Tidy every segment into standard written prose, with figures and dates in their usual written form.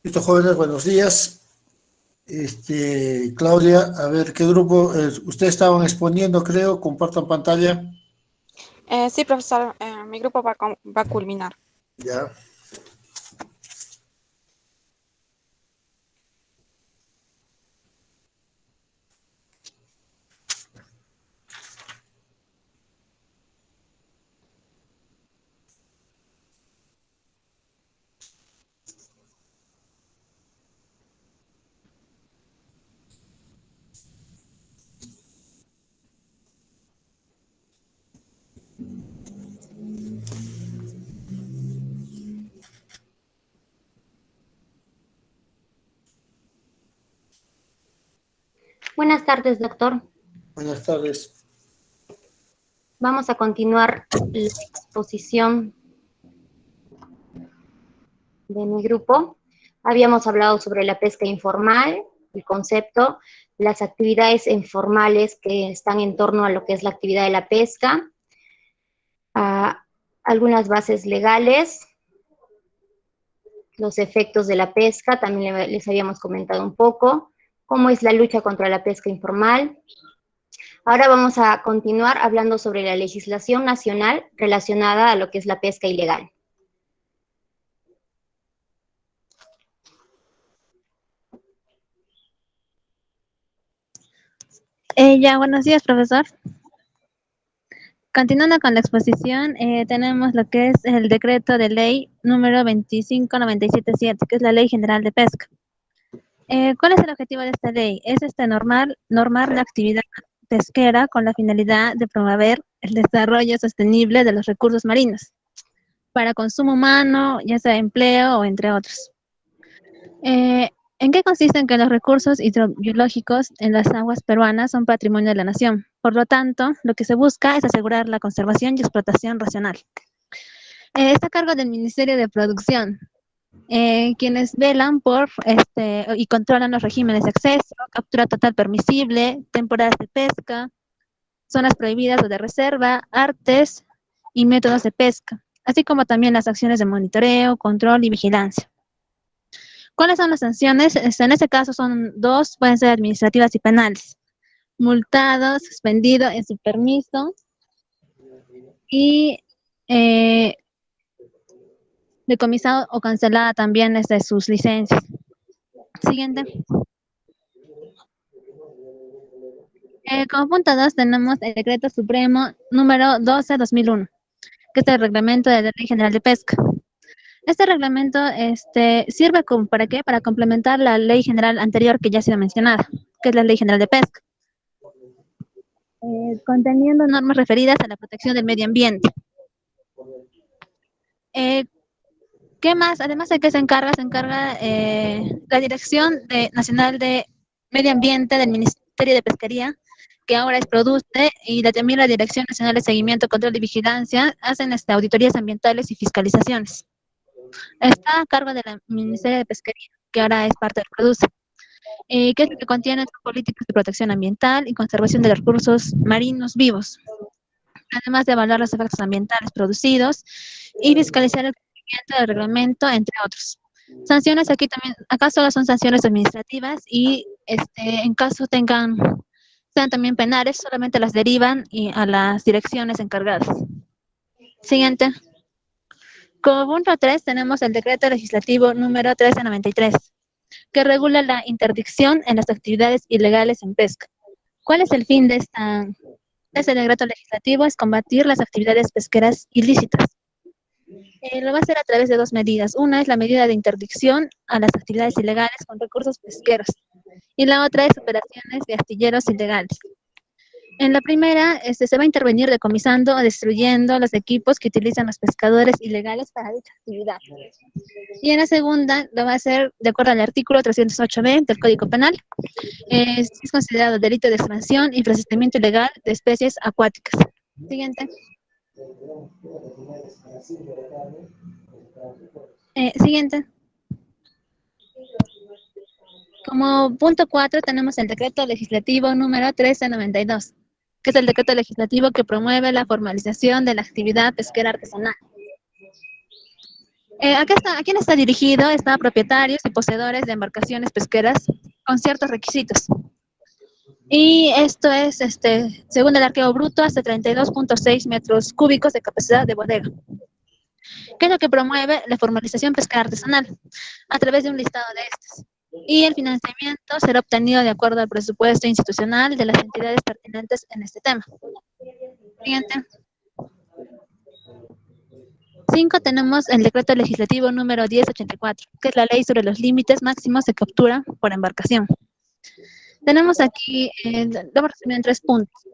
Listo, jóvenes, buenos días. Claudia, a ver, ¿qué grupo ustedes estaban exponiendo, creo? Compartan pantalla. Sí, profesor, mi grupo va a culminar. Ya. Buenas tardes, doctor. Buenas tardes. Vamos a continuar la exposición de mi grupo. Habíamos hablado sobre la pesca informal, el concepto, las actividades informales que están en torno a lo que es la actividad de la pesca, algunas bases legales, los efectos de la pesca, también les habíamos comentado un poco, cómo es la lucha contra la pesca informal. Ahora vamos a continuar hablando sobre la legislación nacional relacionada a lo que es la pesca ilegal. Buenos días, profesor. Continuando con la exposición, tenemos lo que es el decreto de ley número 25977, que es la Ley General de Pesca. ¿Cuál es el objetivo de esta ley? Es normar la actividad pesquera con la finalidad de promover el desarrollo sostenible de los recursos marinos para consumo humano, ya sea empleo o entre otros. ¿En qué consiste? Que los recursos hidrobiológicos en las aguas peruanas son patrimonio de la nación. Por lo tanto, lo que se busca es asegurar la conservación y explotación racional. Está a cargo del Ministerio de Producción, quienes velan por y controlan los regímenes de acceso, captura total permisible, temporadas de pesca, zonas prohibidas o de reserva, artes y métodos de pesca, así como también las acciones de monitoreo, control y vigilancia. ¿Cuáles son las sanciones? En este caso son dos, pueden ser administrativas y penales. Multado, suspendido en su permiso y decomisado o cancelada también desde sus licencias. Siguiente. Como punto 2 tenemos el Decreto Supremo número 12/2001, que es el Reglamento de la Ley General de Pesca. Este reglamento sirve ¿para qué? Para complementar la ley general anterior que ya ha sido mencionada, que es la Ley General de Pesca, conteniendo normas referidas a la protección del medio ambiente. ¿Qué más? Además de que se encarga la Dirección Nacional de Medio Ambiente del Ministerio de Pesquería, que ahora es PRODUCE, y también la Dirección Nacional de Seguimiento, Control y Vigilancia, hacen auditorías ambientales y fiscalizaciones. Está a cargo del Ministerio de Pesquería, que ahora es parte del PRODUCE. ¿Qué es lo que contiene? Políticas de protección ambiental y conservación de los recursos marinos vivos, además de evaluar los efectos ambientales producidos y fiscalizar el cumplimiento del reglamento, entre otros. Sanciones aquí también, acá solo son sanciones administrativas y en caso sean también penales, solamente las derivan a las direcciones encargadas. Siguiente. Como punto 3 tenemos el decreto legislativo número 1393, que regula la interdicción en las actividades ilegales en pesca. ¿Cuál es el fin de este decreto legislativo? Es combatir las actividades pesqueras ilícitas. Lo va a hacer a través de dos medidas. Una es la medida de interdicción a las actividades ilegales con recursos pesqueros, y la otra es operaciones de astilleros ilegales. En la primera, se va a intervenir decomisando o destruyendo los equipos que utilizan los pescadores ilegales para dicha actividad. Y en la segunda, lo va a hacer de acuerdo al artículo 308b del Código Penal. Es considerado delito de extracción y procesamiento ilegal de especies acuáticas. Siguiente. Siguiente. Como punto 4 tenemos el decreto legislativo número 1392, que es el decreto legislativo que promueve la formalización de la actividad pesquera artesanal. ¿A quién está dirigido? Está a propietarios y poseedores de embarcaciones pesqueras con ciertos requisitos. Y esto es, según el arqueo bruto, hasta 32.6 metros cúbicos de capacidad de bodega. ¿Qué es lo que promueve? La formalización pesquera artesanal, a través de un listado de estas. Y el financiamiento será obtenido de acuerdo al presupuesto institucional de las entidades pertinentes en este tema. Siguiente. 5 tenemos el decreto legislativo número 1084, que es la ley sobre los límites máximos de captura por embarcación. Tenemos aquí, lo vamos a resumir en 3 puntos.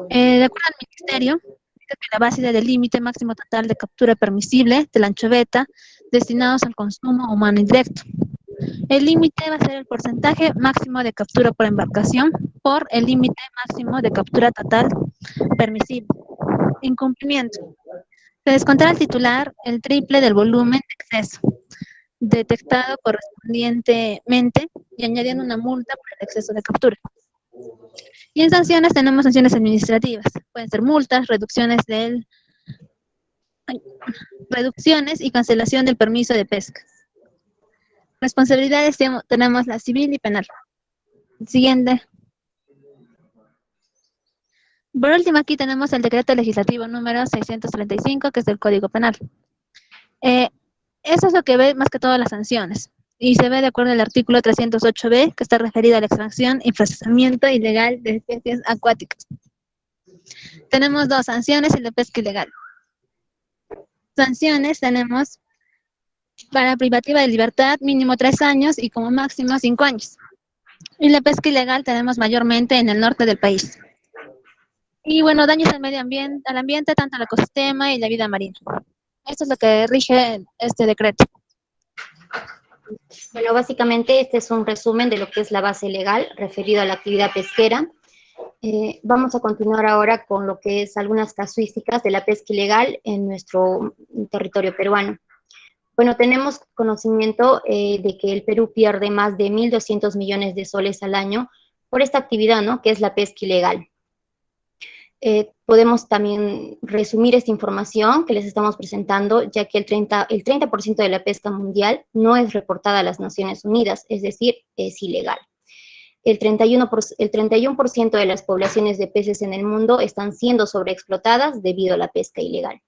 De acuerdo al Ministerio, dice que la base del límite máximo total de captura permisible de la anchoveta destinados al consumo humano indirecto. El límite va a ser el porcentaje máximo de captura por embarcación por el límite máximo de captura total permisible. Incumplimiento. Se descontará al titular el triple del volumen de exceso detectado correspondientemente y añadiendo una multa por el exceso de captura. Y en sanciones tenemos sanciones administrativas. Pueden ser multas, reducciones y cancelación del permiso de pesca. Responsabilidades tenemos la civil y penal. Siguiente. Por último, aquí tenemos el decreto legislativo número 635, que es del Código Penal. Eso es lo que ve más que todo las sanciones. Y se ve de acuerdo al artículo 308b, que está referido a la extracción y procesamiento ilegal de especies acuáticas. Tenemos 2 sanciones y la pesca ilegal. Sanciones tenemos para privativa de libertad mínimo 3 años y como máximo 5 años. Y la pesca ilegal tenemos mayormente en el norte del país. Y bueno, daños al medio ambiente, tanto al ecosistema y la vida marina. Esto es lo que rige este decreto. Bueno, básicamente este es un resumen de lo que es la base legal referido a la actividad pesquera. Vamos a continuar ahora con lo que es algunas casuísticas de la pesca ilegal en nuestro territorio peruano. Bueno, tenemos conocimiento de que el Perú pierde más de 1.200 millones de soles al año por esta actividad, ¿no?, que es la pesca ilegal. Podemos también resumir esta información que les estamos presentando, ya que el 30% de la pesca mundial no es reportada a las Naciones Unidas, es decir, es ilegal. El 31% de las poblaciones de peces en el mundo están siendo sobreexplotadas debido a la pesca ilegal.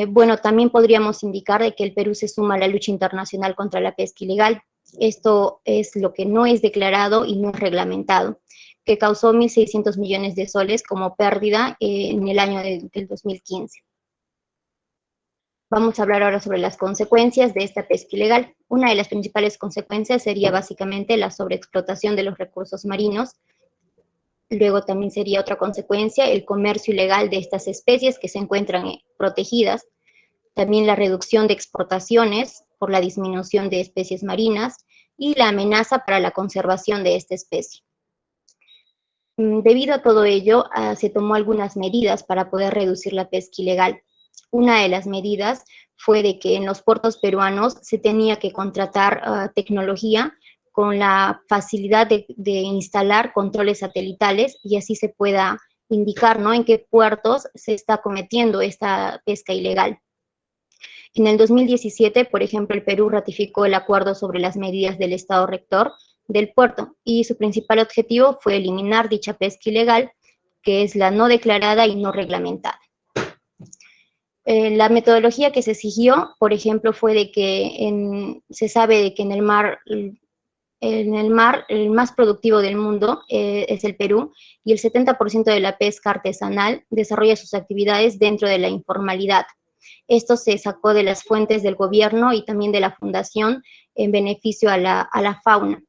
Bueno, también podríamos indicar de que el Perú se suma a la lucha internacional contra la pesca ilegal. Esto es lo que no es declarado y no es reglamentado, que causó 1.600 millones de soles como pérdida en el año del 2015. Vamos a hablar ahora sobre las consecuencias de esta pesca ilegal. Una de las principales consecuencias sería básicamente la sobreexplotación de los recursos marinos. Luego también sería otra consecuencia el comercio ilegal de estas especies que se encuentran protegidas. También la reducción de exportaciones por la disminución de especies marinas y la amenaza para la conservación de esta especie. Debido a todo ello, se tomó algunas medidas para poder reducir la pesca ilegal. Una de las medidas fue de que en los puertos peruanos se tenía que contratar tecnología con la facilidad de instalar controles satelitales y así se pueda indicar, ¿no?, en qué puertos se está cometiendo esta pesca ilegal. En el 2017, por ejemplo, el Perú ratificó el acuerdo sobre las medidas del Estado Rector del puerto y su principal objetivo fue eliminar dicha pesca ilegal, que es la no declarada y no reglamentada. La metodología que se siguió, por ejemplo, fue de que se sabe de que en el mar el más productivo del mundo es el Perú, y el 70% de la pesca artesanal desarrolla sus actividades dentro de la informalidad. Esto se sacó de las fuentes del gobierno y también de la fundación en beneficio a la fauna.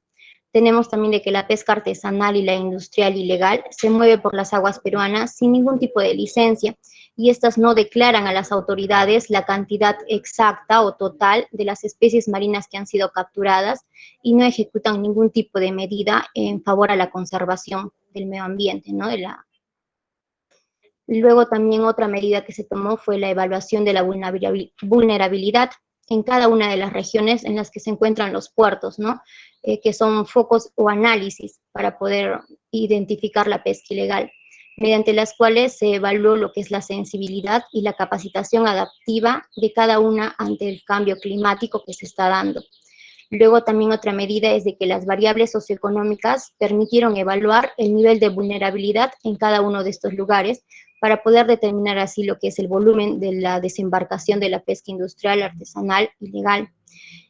Tenemos también de que la pesca artesanal y la industrial ilegal se mueve por las aguas peruanas sin ningún tipo de licencia, y estas no declaran a las autoridades la cantidad exacta o total de las especies marinas que han sido capturadas y no ejecutan ningún tipo de medida en favor a la conservación del medio ambiente, ¿no? Luego también otra medida que se tomó fue la evaluación de la vulnerabilidad en cada una de las regiones en las que se encuentran los puertos, ¿no?, que son focos o análisis para poder identificar la pesca ilegal. mediante las cuales se evaluó lo que es la sensibilidad y la capacitación adaptiva de cada una ante el cambio climático que se está dando. Luego también otra medida es de que las variables socioeconómicas permitieron evaluar el nivel de vulnerabilidad en cada uno de estos lugares para poder determinar así lo que es el volumen de la desembarcación de la pesca industrial, artesanal y legal.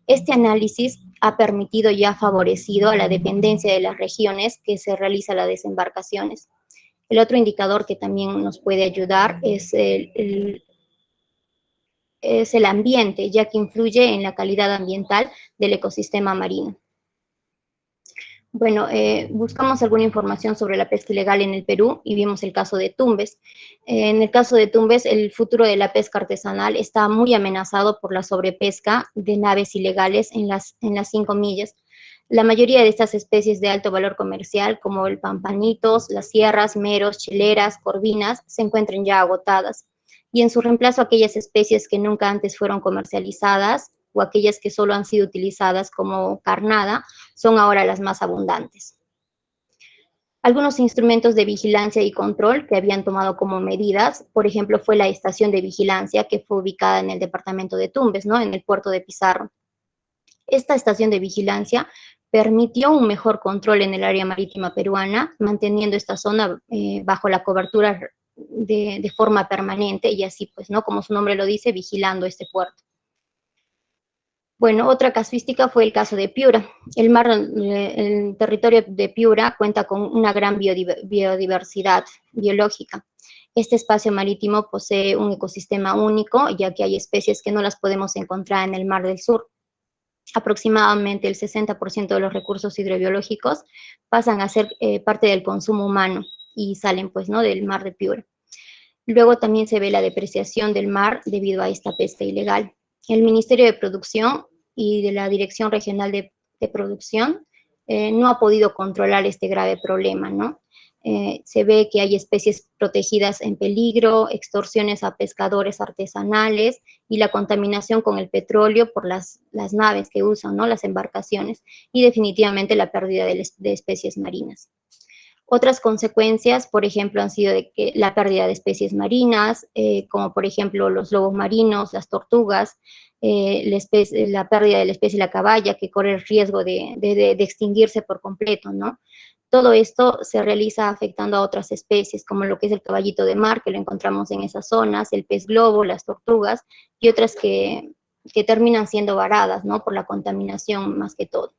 Este análisis ha permitido y ha favorecido a la dependencia de las regiones que se realiza las desembarcaciones. El otro indicador que también nos puede ayudar es el ambiente, ya que influye en la calidad ambiental del ecosistema marino. Bueno, buscamos alguna información sobre la pesca ilegal en el Perú y vimos el caso de Tumbes. En el caso de Tumbes, el futuro de la pesca artesanal está muy amenazado por la sobrepesca de naves ilegales en las 5 millas. La mayoría de estas especies de alto valor comercial, como el pampanitos, las sierras, meros, cheleras, corvinas, se encuentran ya agotadas. Y en su reemplazo, aquellas especies que nunca antes fueron comercializadas o aquellas que solo han sido utilizadas como carnada, son ahora las más abundantes. Algunos instrumentos de vigilancia y control que habían tomado como medidas, por ejemplo, fue la estación de vigilancia que fue ubicada en el departamento de Tumbes, ¿no? En el puerto de Pizarro. Esta estación de vigilancia permitió un mejor control en el área marítima peruana, manteniendo esta zona bajo la cobertura de forma permanente y así, pues, ¿no? Como su nombre lo dice, vigilando este puerto. Bueno, otra casuística fue el caso de Piura. El territorio de Piura cuenta con una gran biodiversidad biológica. Este espacio marítimo posee un ecosistema único, ya que hay especies que no las podemos encontrar en el Mar del Sur. Aproximadamente el 60% de los recursos hidrobiológicos pasan a ser parte del consumo humano y salen, pues, ¿no?, del Mar de Piura. Luego también se ve la depreciación del mar debido a esta pesca ilegal. El Ministerio de Producción y de la Dirección Regional de Producción no ha podido controlar este grave problema, ¿no? Se ve que hay especies protegidas en peligro, extorsiones a pescadores artesanales y la contaminación con el petróleo por las naves que usan, ¿no?, las embarcaciones, y definitivamente la pérdida de especies marinas. Otras consecuencias, por ejemplo, han sido la pérdida de especies marinas, como por ejemplo los lobos marinos, las tortugas, la pérdida de la especie la caballa, que corre el riesgo de extinguirse por completo, ¿no? Todo esto se realiza afectando a otras especies, como lo que es el caballito de mar, que lo encontramos en esas zonas, el pez globo, las tortugas, y otras que terminan siendo varadas, ¿no?, por la contaminación más que todo.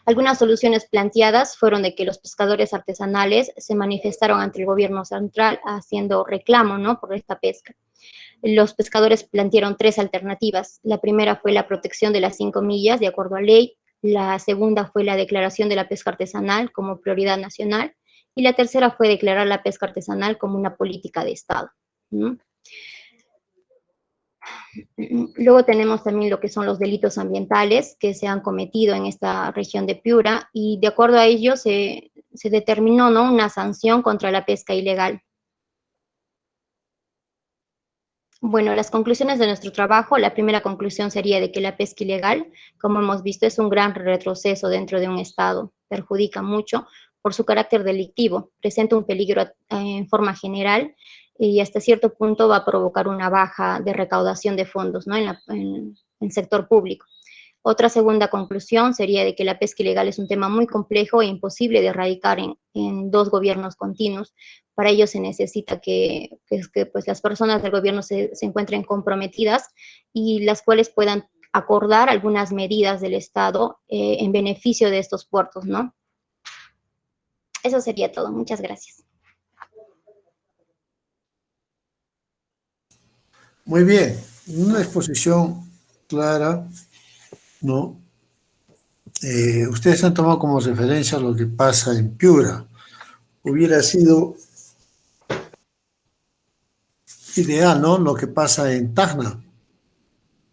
Algunas soluciones planteadas fueron de que los pescadores artesanales se manifestaron ante el gobierno central haciendo reclamo, ¿no?, por esta pesca. Los pescadores plantearon 3 alternativas. La primera fue la protección de las 5 millas de acuerdo a ley, la segunda fue la declaración de la pesca artesanal como prioridad nacional, y la tercera fue declarar la pesca artesanal como una política de Estado, ¿no? Luego tenemos también lo que son los delitos ambientales que se han cometido en esta región de Piura, y de acuerdo a ello se determinó, ¿no?, una sanción contra la pesca ilegal. Bueno, las conclusiones de nuestro trabajo, la primera conclusión sería de que la pesca ilegal, como hemos visto, es un gran retroceso dentro de un Estado, perjudica mucho por su carácter delictivo, presenta un peligro en forma general y hasta cierto punto va a provocar una baja de recaudación de fondos, ¿no?, en el sector público. Otra segunda conclusión sería de que la pesca ilegal es un tema muy complejo e imposible de erradicar en 2 gobiernos continuos. Para ello se necesita que pues, las personas del gobierno se encuentren comprometidas y las cuales puedan acordar algunas medidas del Estado en beneficio de estos puertos, ¿no? Eso sería todo. Muchas gracias. Muy bien, una exposición clara, ¿no? Ustedes han tomado como referencia lo que pasa en Piura. Hubiera sido ideal, ¿no?, lo que pasa en Tacna,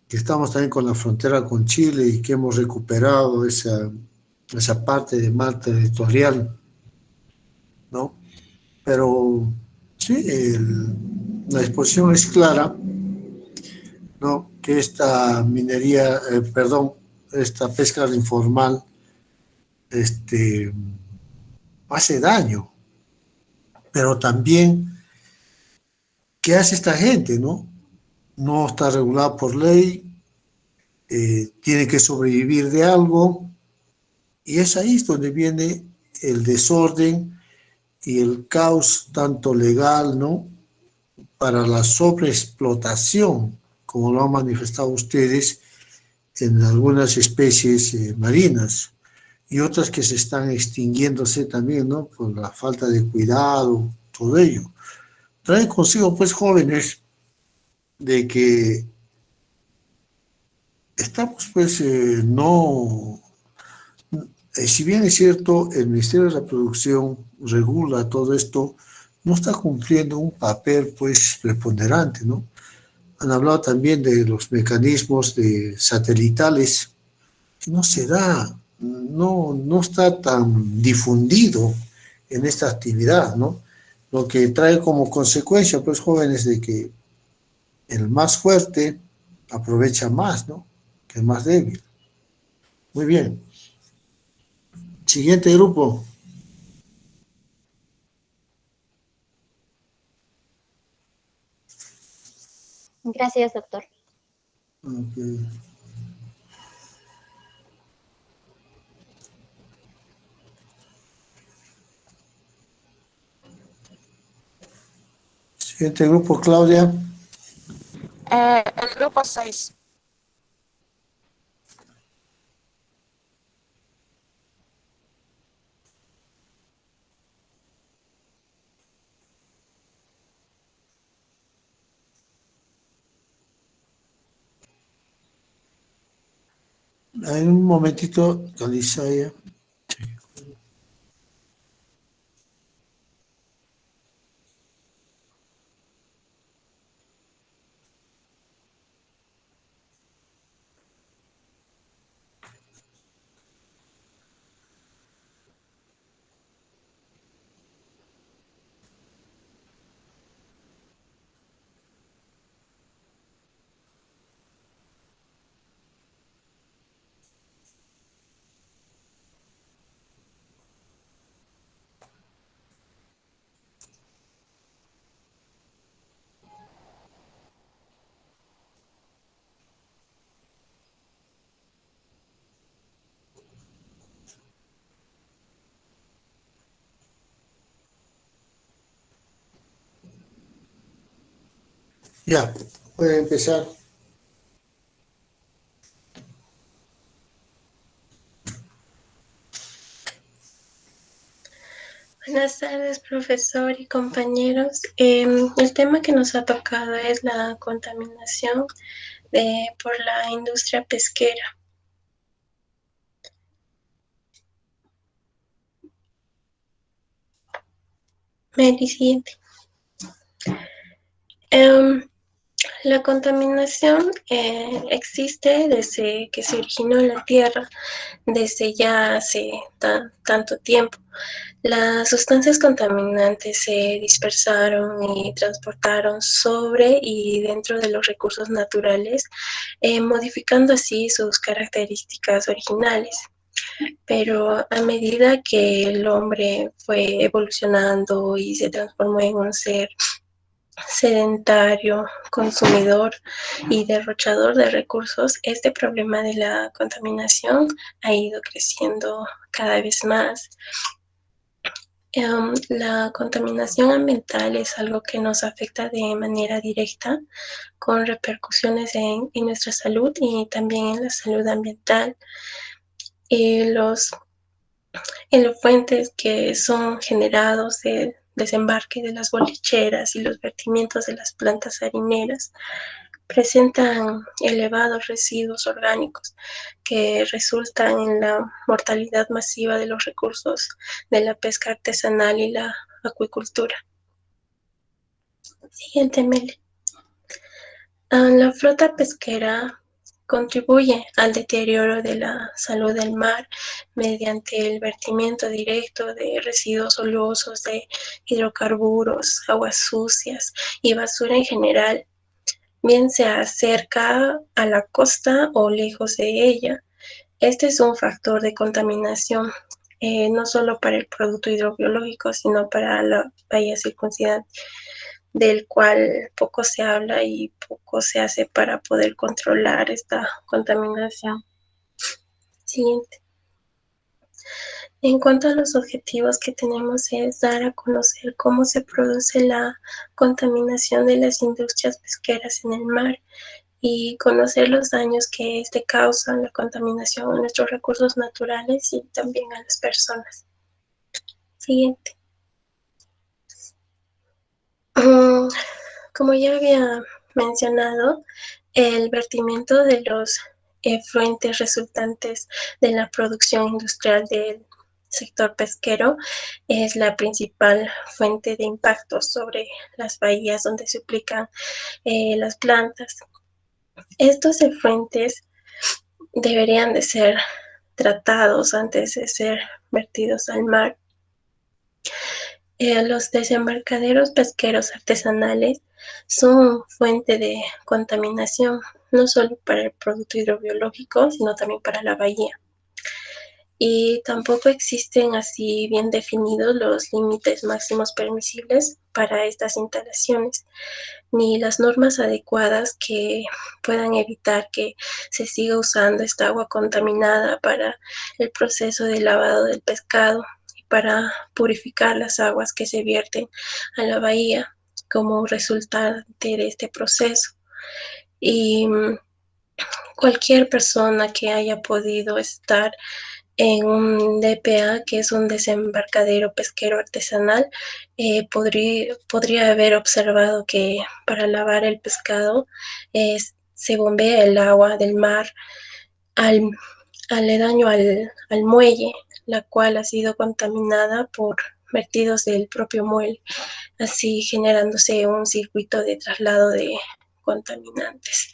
que estamos también con la frontera con Chile y que hemos recuperado esa parte de mar territorial, ¿no? Pero sí, la exposición es clara, ¿no?, que esta minería, esta pesca informal hace daño, Pero también, ¿qué hace esta gente, no? No está regulada por ley, tiene que sobrevivir de algo, y es ahí donde viene el desorden y el caos, tanto legal, ¿no? Para la sobreexplotación, como lo han manifestado ustedes, en algunas especies marinas y otras que se están extinguiéndose también, ¿no? Por la falta de cuidado, todo ello. Trae consigo, pues, jóvenes, de que estamos, pues, no... si bien es cierto, el Ministerio de la Producción regula todo esto, no está cumpliendo un papel, pues, preponderante, ¿no? Han hablado también de los mecanismos de satelitales, que no se da, no está tan difundido en esta actividad, ¿no? Lo que trae como consecuencia, pues, jóvenes, de que el más fuerte aprovecha más, ¿no? Que el más débil. Muy bien. Siguiente grupo. Gracias, doctor. Okay. Siguiente grupo, Claudia. El grupo 6. En un momentito, Galisaya. Ya, puede empezar. Buenas tardes, profesor y compañeros. El tema que nos ha tocado es la contaminación por la industria pesquera. Mary, siguiente. La contaminación existe desde que se originó en la Tierra, desde ya hace tanto tiempo. Las sustancias contaminantes se dispersaron y transportaron sobre y dentro de los recursos naturales, modificando así sus características originales. Pero a medida que el hombre fue evolucionando y se transformó en un ser sedentario, consumidor y derrochador de recursos, este problema de la contaminación ha ido creciendo cada vez más. La contaminación ambiental es algo que nos afecta de manera directa, con repercusiones en nuestra salud y también en la salud ambiental. Los fuentes que son generados del desembarque de las bolicheras y los vertimientos de las plantas harineras presentan elevados residuos orgánicos que resultan en la mortalidad masiva de los recursos de la pesca artesanal y la acuicultura. Siguiente, Meli. La flota pesquera contribuye al deterioro de la salud del mar mediante el vertimiento directo de residuos olosos, de hidrocarburos, aguas sucias y basura en general, bien sea cerca a la costa o lejos de ella. Este es un factor de contaminación no solo para el producto hidrobiológico, sino para la bahía circundante, del cual poco se habla y poco se hace para poder controlar esta contaminación. Siguiente. En cuanto a los objetivos que tenemos es dar a conocer cómo se produce la contaminación de las industrias pesqueras en el mar y conocer los daños que este causa, la contaminación a nuestros recursos naturales y también a las personas. Siguiente. Como ya había mencionado, el vertimiento de los efluentes resultantes de la producción industrial del sector pesquero es la principal fuente de impacto sobre las bahías donde se aplican las plantas. Estos efluentes deberían de ser tratados antes de ser vertidos al mar. Los desembarcaderos pesqueros artesanales son fuente de contaminación, no solo para el producto hidrobiológico, sino también para la bahía. Y tampoco existen así bien definidos los límites máximos permisibles para estas instalaciones, ni las normas adecuadas que puedan evitar que se siga usando esta agua contaminada para el proceso de lavado del pescado y para purificar las aguas que se vierten a la bahía como resultante de este proceso. Y cualquier persona que haya podido estar en un DPA, que es un desembarcadero pesquero artesanal, podría haber observado que para lavar el pescado se bombea el agua del mar aledaño al muelle, la cual ha sido contaminada por vertidos del propio muelle, así generándose un circuito de traslado de contaminantes.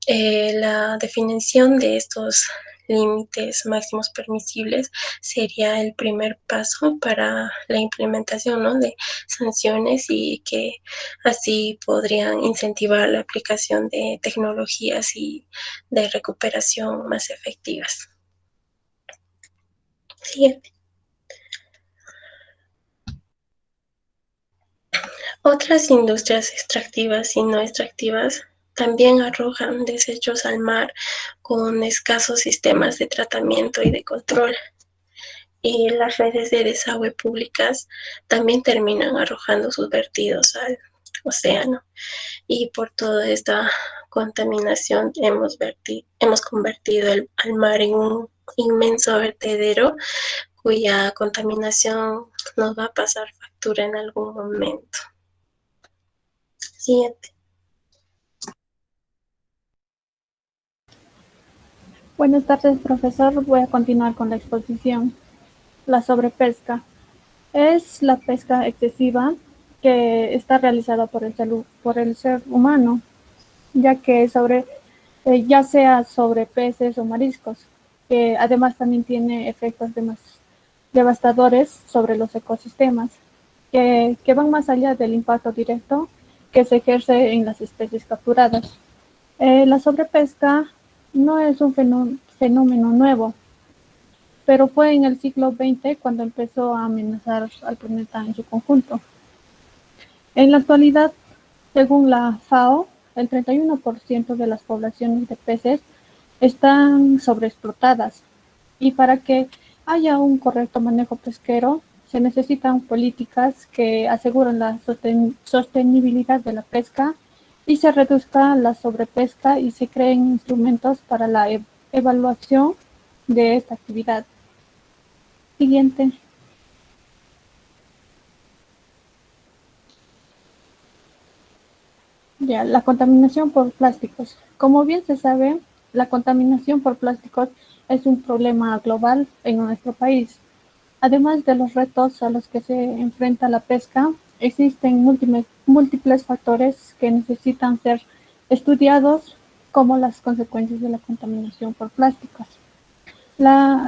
La definición de estos límites máximos permisibles sería el primer paso para la implementación, ¿no?, de sanciones y que así podrían incentivar la aplicación de tecnologías y de recuperación más efectivas. Siguiente. Otras industrias extractivas y no extractivas también arrojan desechos al mar con escasos sistemas de tratamiento y de control. Y las redes de desagüe públicas también terminan arrojando sus vertidos al océano. Y por toda esta contaminación hemos convertido al mar en un inmenso vertedero cuya contaminación nos va a pasar factura en algún momento. Siguiente. Buenas tardes, profesor. Voy a continuar con la exposición. La sobrepesca es la pesca excesiva que está realizada por el ser humano, ya sea sobre peces o mariscos, que además también tiene efectos devastadores sobre los ecosistemas, que van más allá del impacto directo que se ejerce en las especies capturadas. La sobrepesca no es un fenómeno nuevo, pero fue en el siglo XX cuando empezó a amenazar al planeta en su conjunto. En la actualidad, según la FAO, el 31% de las poblaciones de peces están sobreexplotadas, y para que haya un correcto manejo pesquero se necesitan políticas que aseguren la sostenibilidad de la pesca y se reduzca la sobrepesca y se creen instrumentos para la evaluación de esta actividad. Siguiente. Ya, la contaminación por plásticos. Como bien se sabe, la contaminación por plásticos es un problema global en nuestro país. Además de los retos a los que se enfrenta la pesca, existen múltiples factores que necesitan ser estudiados, como las consecuencias de la contaminación por plásticos.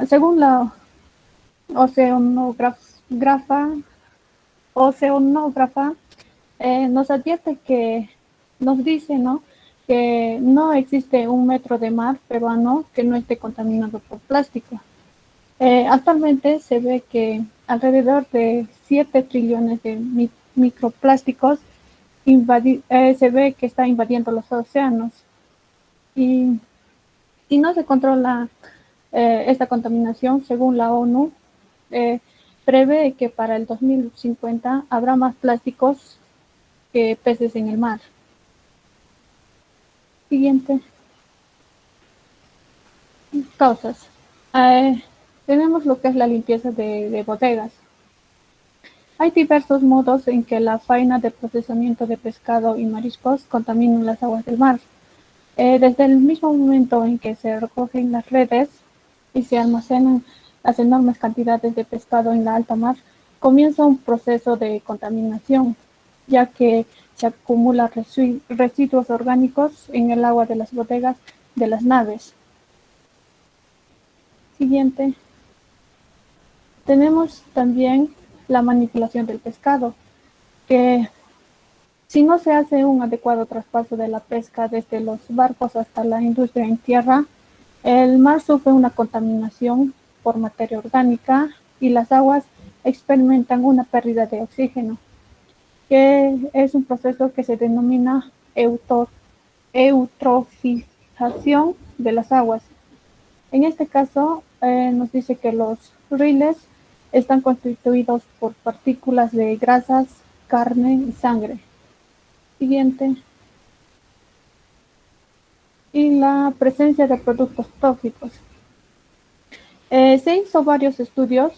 Según la oceanógrafa, nos advierte nos dice, ¿no?, que no existe un metro de mar peruano que no esté contaminado por plástico. Actualmente se ve que alrededor de 7 trillones de microplásticos se ve que está invadiendo los océanos y, y no se controla esta contaminación. Según la ONU, prevé que para el 2050 habrá más plásticos que peces en el mar. Siguiente. Causas. Tenemos lo que es la limpieza de bodegas. Hay diversos modos en que la faena de procesamiento de pescado y mariscos contaminan las aguas del mar. Desde el mismo momento en que se recogen las redes y se almacenan las enormes cantidades de pescado en la alta mar, comienza un proceso de contaminación, ya que se acumulan residuos orgánicos en el agua de las bodegas de las naves. Siguiente. Tenemos también la manipulación del pescado, que si no se hace un adecuado traspaso de la pesca desde los barcos hasta la industria en tierra, el mar sufre una contaminación por materia orgánica y las aguas experimentan una pérdida de oxígeno, que es un proceso que se denomina eutrofización de las aguas. En este caso, nos dice que los riles están constituidos por partículas de grasas, carne y sangre. Siguiente. Y la presencia de productos tóxicos. Se hizo varios estudios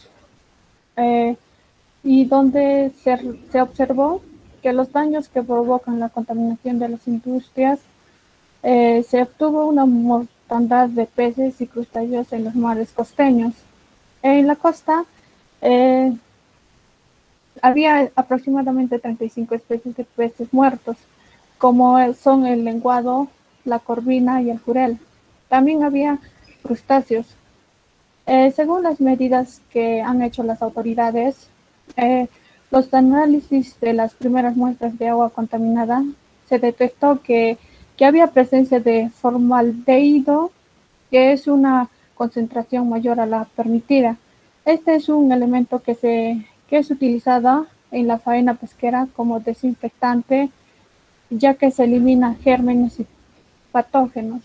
y donde se observó que los daños que provocan la contaminación de las industrias, se obtuvo una mortandad de peces y crustáceos en los mares costeños. En la costa había aproximadamente 35 especies de peces muertos, como son el lenguado, la corvina y el jurel. También había crustáceos. Según las medidas que han hecho las autoridades, los análisis de las primeras muestras de agua contaminada, se detectó que había presencia de formaldehído, que es una concentración mayor a la permitida. Este es un elemento que es utilizado en la faena pesquera como desinfectante, ya que se elimina gérmenes y patógenos.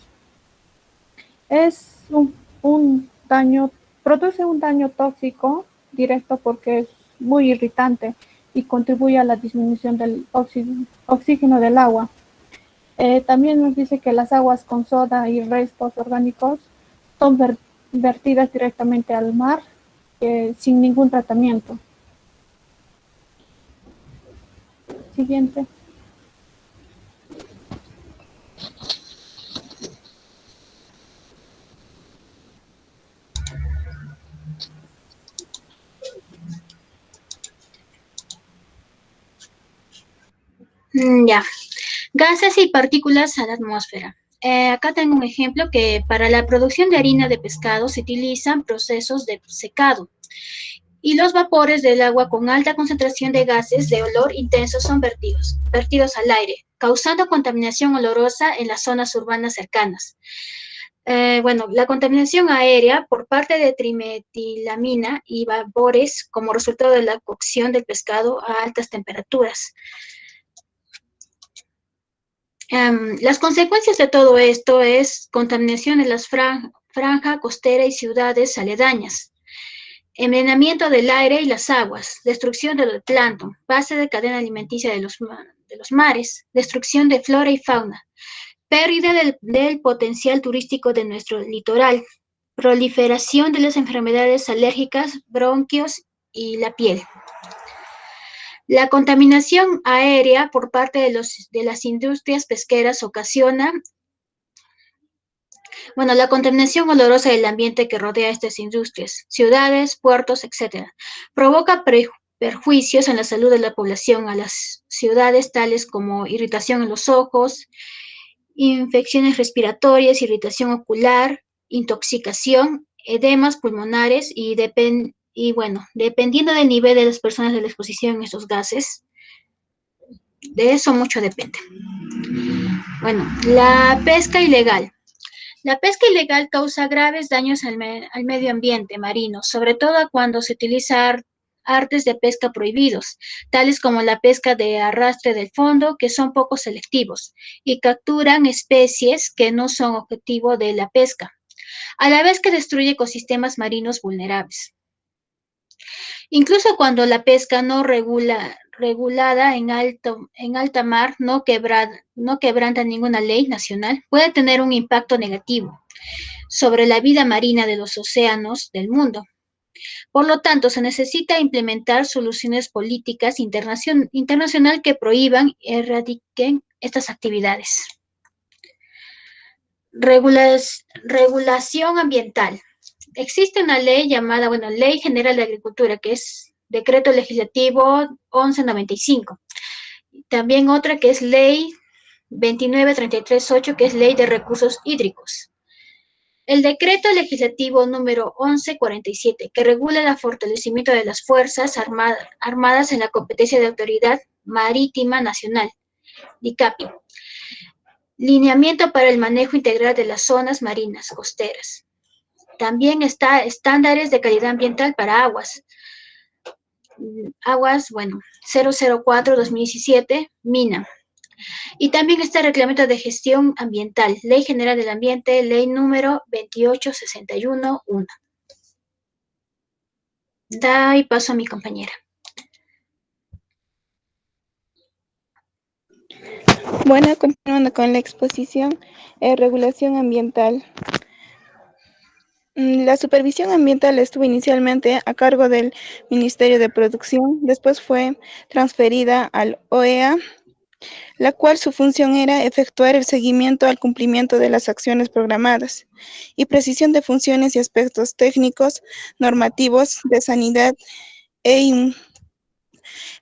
Produce un daño tóxico directo porque es muy irritante y contribuye a la disminución del oxígeno del agua. También nos dice que las aguas con soda y restos orgánicos son vertidas directamente al mar sin ningún tratamiento. Siguiente. Ya. Gases y partículas a la atmósfera. Acá tengo un ejemplo que para la producción de harina de pescado se utilizan procesos de secado y los vapores del agua con alta concentración de gases de olor intenso son vertidos al aire, causando contaminación olorosa en las zonas urbanas cercanas. La contaminación aérea por parte de trimetilamina y vapores como resultado de la cocción del pescado a altas temperaturas. Las consecuencias de todo esto es contaminación en las franja costera y ciudades aledañas, envenenamiento del aire y las aguas, destrucción del plancton, base de cadena alimenticia de los mares, destrucción de flora y fauna, pérdida del potencial turístico de nuestro litoral, proliferación de las enfermedades alérgicas, bronquios y la piel. La contaminación aérea por parte de las industrias pesqueras ocasiona, la contaminación olorosa del ambiente que rodea estas industrias, ciudades, puertos, etc. Provoca perjuicios en la salud de la población a las ciudades, tales como irritación en los ojos, infecciones respiratorias, irritación ocular, intoxicación, edemas pulmonares y dependiendo del nivel de las personas de la exposición a estos gases, de eso mucho depende. La pesca ilegal. La pesca ilegal causa graves daños al medio ambiente marino, sobre todo cuando se utiliza artes de pesca prohibidos, tales como la pesca de arrastre del fondo, que son poco selectivos y capturan especies que no son objetivo de la pesca, a la vez que destruye ecosistemas marinos vulnerables. Incluso cuando la pesca no regulada en alta mar no quebranta ninguna ley nacional, puede tener un impacto negativo sobre la vida marina de los océanos del mundo. Por lo tanto, se necesita implementar soluciones políticas internacional que prohíban y erradiquen estas actividades. Regulación ambiental. Existe una ley llamada, Ley General de Agricultura, que es Decreto Legislativo 1195. También otra que es Ley 29338, que es Ley de Recursos Hídricos. El Decreto Legislativo número 1147, que regula el fortalecimiento de las Fuerzas Armadas en la competencia de Autoridad Marítima Nacional, DICAPI. Lineamiento para el manejo integral de las zonas marinas costeras. También está estándares de calidad ambiental para aguas. 004-2017, MINA. Y también está el Reglamento de Gestión Ambiental, Ley General del Ambiente, Ley número 28611. Doy paso a mi compañera. Bueno, continuando con la exposición, regulación ambiental. La supervisión ambiental estuvo inicialmente a cargo del Ministerio de Producción, después fue transferida al OEA, la cual su función era efectuar el seguimiento al cumplimiento de las acciones programadas y precisión de funciones y aspectos técnicos, normativos, de sanidad e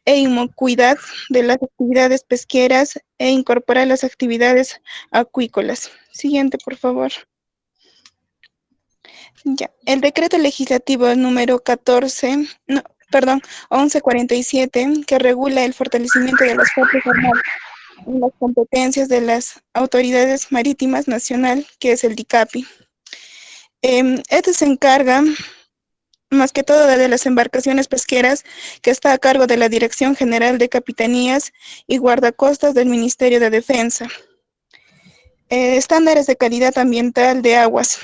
inocuidad de las actividades pesqueras e incorporar las actividades acuícolas. Siguiente, por favor. Ya, el decreto legislativo número 1147, que regula el fortalecimiento de las Fuerzas Armadas en las competencias de las autoridades marítimas nacional, que es el DICAPI. Este se encarga más que todo de las embarcaciones pesqueras, que está a cargo de la Dirección General de Capitanías y Guardacostas del Ministerio de Defensa. Estándares de calidad ambiental de aguas.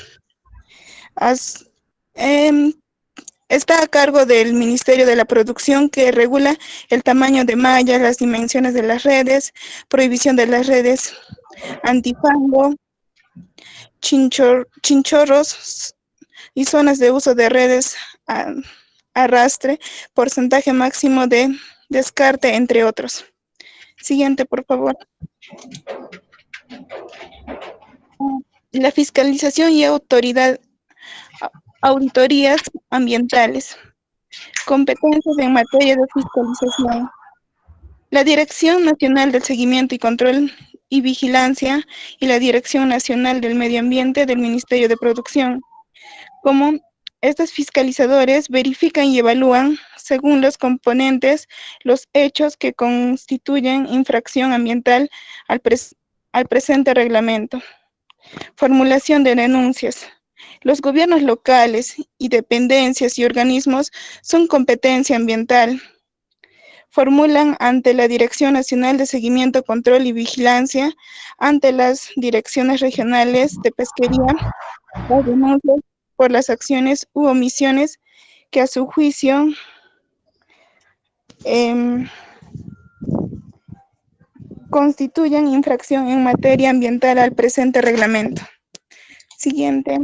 Está a cargo del Ministerio de la Producción, que regula el tamaño de mallas, las dimensiones de las redes, prohibición de las redes antifango, chinchorros y zonas de uso de redes arrastre, porcentaje máximo de descarte, entre otros. Siguiente, por favor. La fiscalización y auditorías ambientales. Competencias en materia de fiscalización. La Dirección Nacional del Seguimiento y Control y Vigilancia y la Dirección Nacional del Medio Ambiente del Ministerio de Producción. Como estos fiscalizadores verifican y evalúan, según los componentes, los hechos que constituyen infracción ambiental al presente reglamento. Formulación de denuncias. Los gobiernos locales y dependencias y organismos son competencia ambiental. Formulan ante la Dirección Nacional de Seguimiento, Control y Vigilancia, ante las direcciones regionales de pesquería, las denuncias por las acciones u omisiones que a su juicio constituyan infracción en materia ambiental al presente reglamento. Siguiente.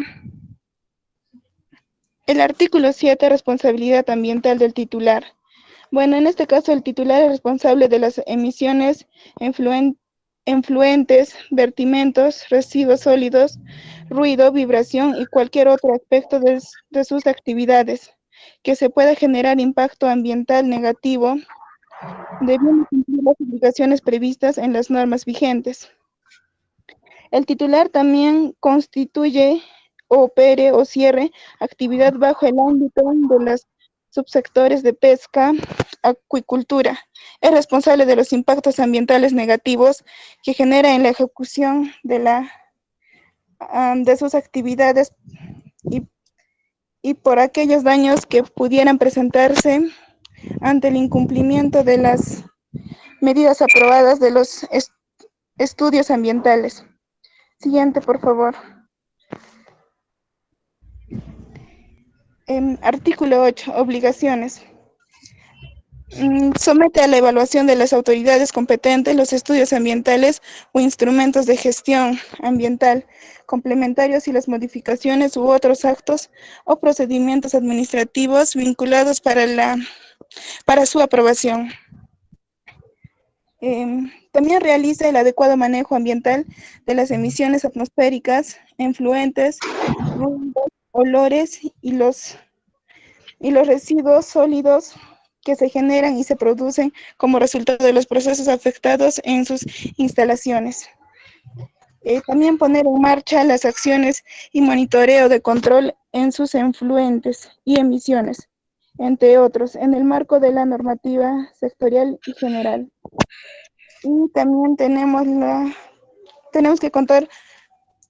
El artículo 7, responsabilidad ambiental del titular. Bueno, en este caso el titular es responsable de las emisiones, efluentes, vertimientos, residuos sólidos, ruido, vibración y cualquier otro aspecto de sus actividades que se pueda generar impacto ambiental negativo, debiendo cumplir las obligaciones previstas en las normas vigentes. El titular también constituye, opere o cierre actividad bajo el ámbito de los subsectores de pesca, acuicultura. Es responsable de los impactos ambientales negativos que genera en la ejecución de la de sus actividades y por aquellos daños que pudieran presentarse ante el incumplimiento de las medidas aprobadas de los estudios ambientales. Siguiente, por favor. Artículo 8. Obligaciones. Somete a la evaluación de las autoridades competentes los estudios ambientales o instrumentos de gestión ambiental complementarios y las modificaciones u otros actos o procedimientos administrativos vinculados para su aprobación. También realiza el adecuado manejo ambiental de las emisiones atmosféricas, influentes, ruidos, olores y los residuos sólidos que se generan y se producen como resultado de los procesos afectados en sus instalaciones. También poner en marcha las acciones y monitoreo de control en sus efluentes y emisiones, entre otros, en el marco de la normativa sectorial y general. Y también tenemos que contar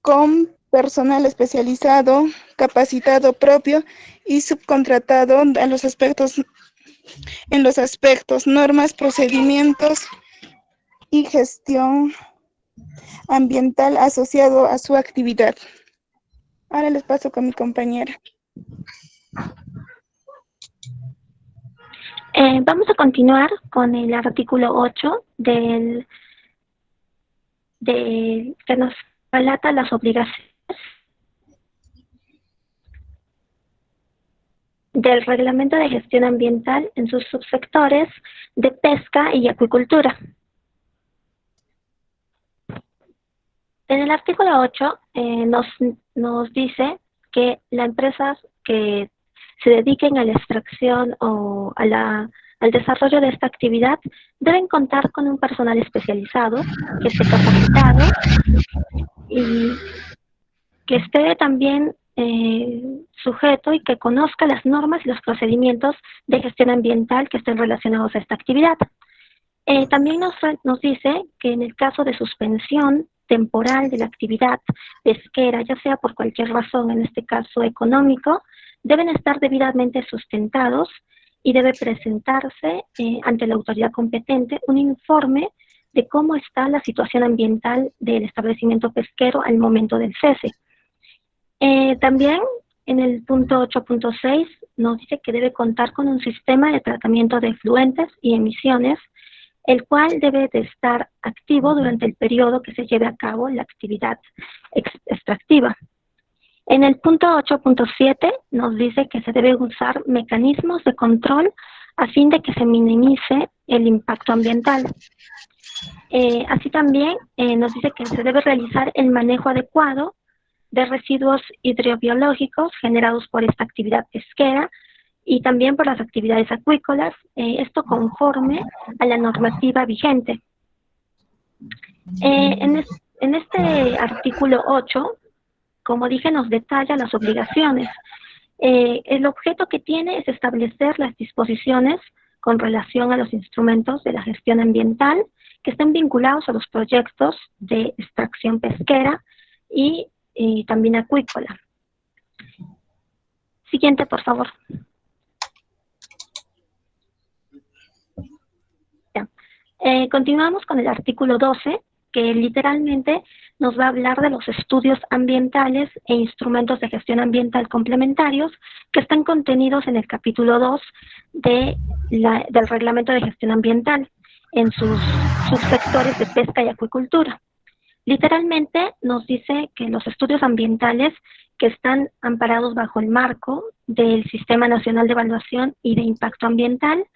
con personal especializado, capacitado propio y subcontratado en los aspectos, normas, procedimientos y gestión ambiental asociado a su actividad. Ahora les paso con mi compañera. Vamos a continuar con el artículo 8 que nos relata las obligaciones del Reglamento de Gestión Ambiental en sus subsectores de pesca y acuicultura. En el artículo 8 nos dice que las empresas que se dediquen a la extracción o al desarrollo de esta actividad deben contar con un personal especializado que esté capacitado y que esté también sujeto y que conozca las normas y los procedimientos de gestión ambiental que estén relacionados a esta actividad. También nos dice que en el caso de suspensión temporal de la actividad pesquera, ya sea por cualquier razón, en este caso económico, deben estar debidamente sustentados y debe presentarse ante la autoridad competente un informe de cómo está la situación ambiental del establecimiento pesquero al momento del cese. También en el punto 8.6 nos dice que debe contar con un sistema de tratamiento de efluentes y emisiones, el cual debe de estar activo durante el periodo que se lleve a cabo la actividad extractiva. En el punto 8.7 nos dice que se deben usar mecanismos de control a fin de que se minimice el impacto ambiental. Así también nos dice que se debe realizar el manejo adecuado de residuos hidrobiológicos generados por esta actividad pesquera y también por las actividades acuícolas, esto conforme a la normativa vigente. En este artículo 8, como dije, nos detalla las obligaciones. El objeto que tiene es establecer las disposiciones con relación a los instrumentos de la gestión ambiental que estén vinculados a los proyectos de extracción pesquera y también acuícola. Siguiente, por favor. Continuamos con el artículo 12, que literalmente nos va a hablar de los estudios ambientales e instrumentos de gestión ambiental complementarios que están contenidos en el capítulo 2 del Reglamento de Gestión Ambiental en sus subsectores de pesca y acuicultura. Literalmente nos dice que los estudios ambientales que están amparados bajo el marco del Sistema Nacional de Evaluación y de Impacto Ambiental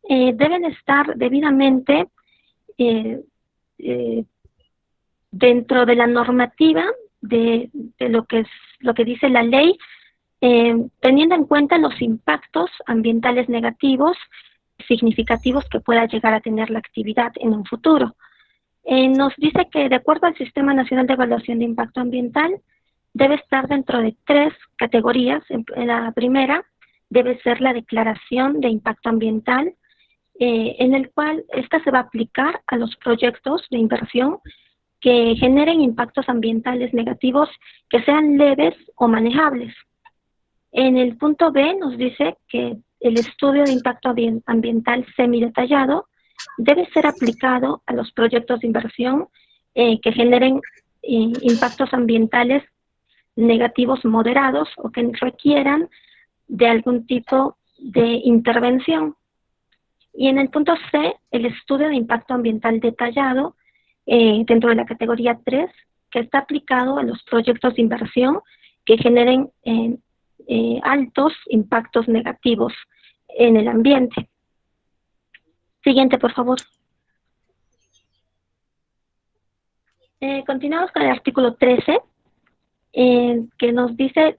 deben estar debidamente dentro de la normativa de lo que dice la ley, teniendo en cuenta los impactos ambientales negativos significativos que pueda llegar a tener la actividad en un futuro. Nos dice que de acuerdo al Sistema Nacional de Evaluación de Impacto Ambiental debe estar dentro de 3 categorías. La primera debe ser la declaración de impacto ambiental, en el cual esta se va a aplicar a los proyectos de inversión que generen impactos ambientales negativos que sean leves o manejables. En el punto B nos dice que el estudio de impacto ambiental semidetallado debe ser aplicado a los proyectos de inversión que generen impactos ambientales negativos moderados o que requieran de algún tipo de intervención. Y en el punto C, el estudio de impacto ambiental detallado dentro de la categoría 3, que está aplicado a los proyectos de inversión que generen altos impactos negativos en el ambiente. Siguiente, por favor. Continuamos con el artículo 13, que nos dice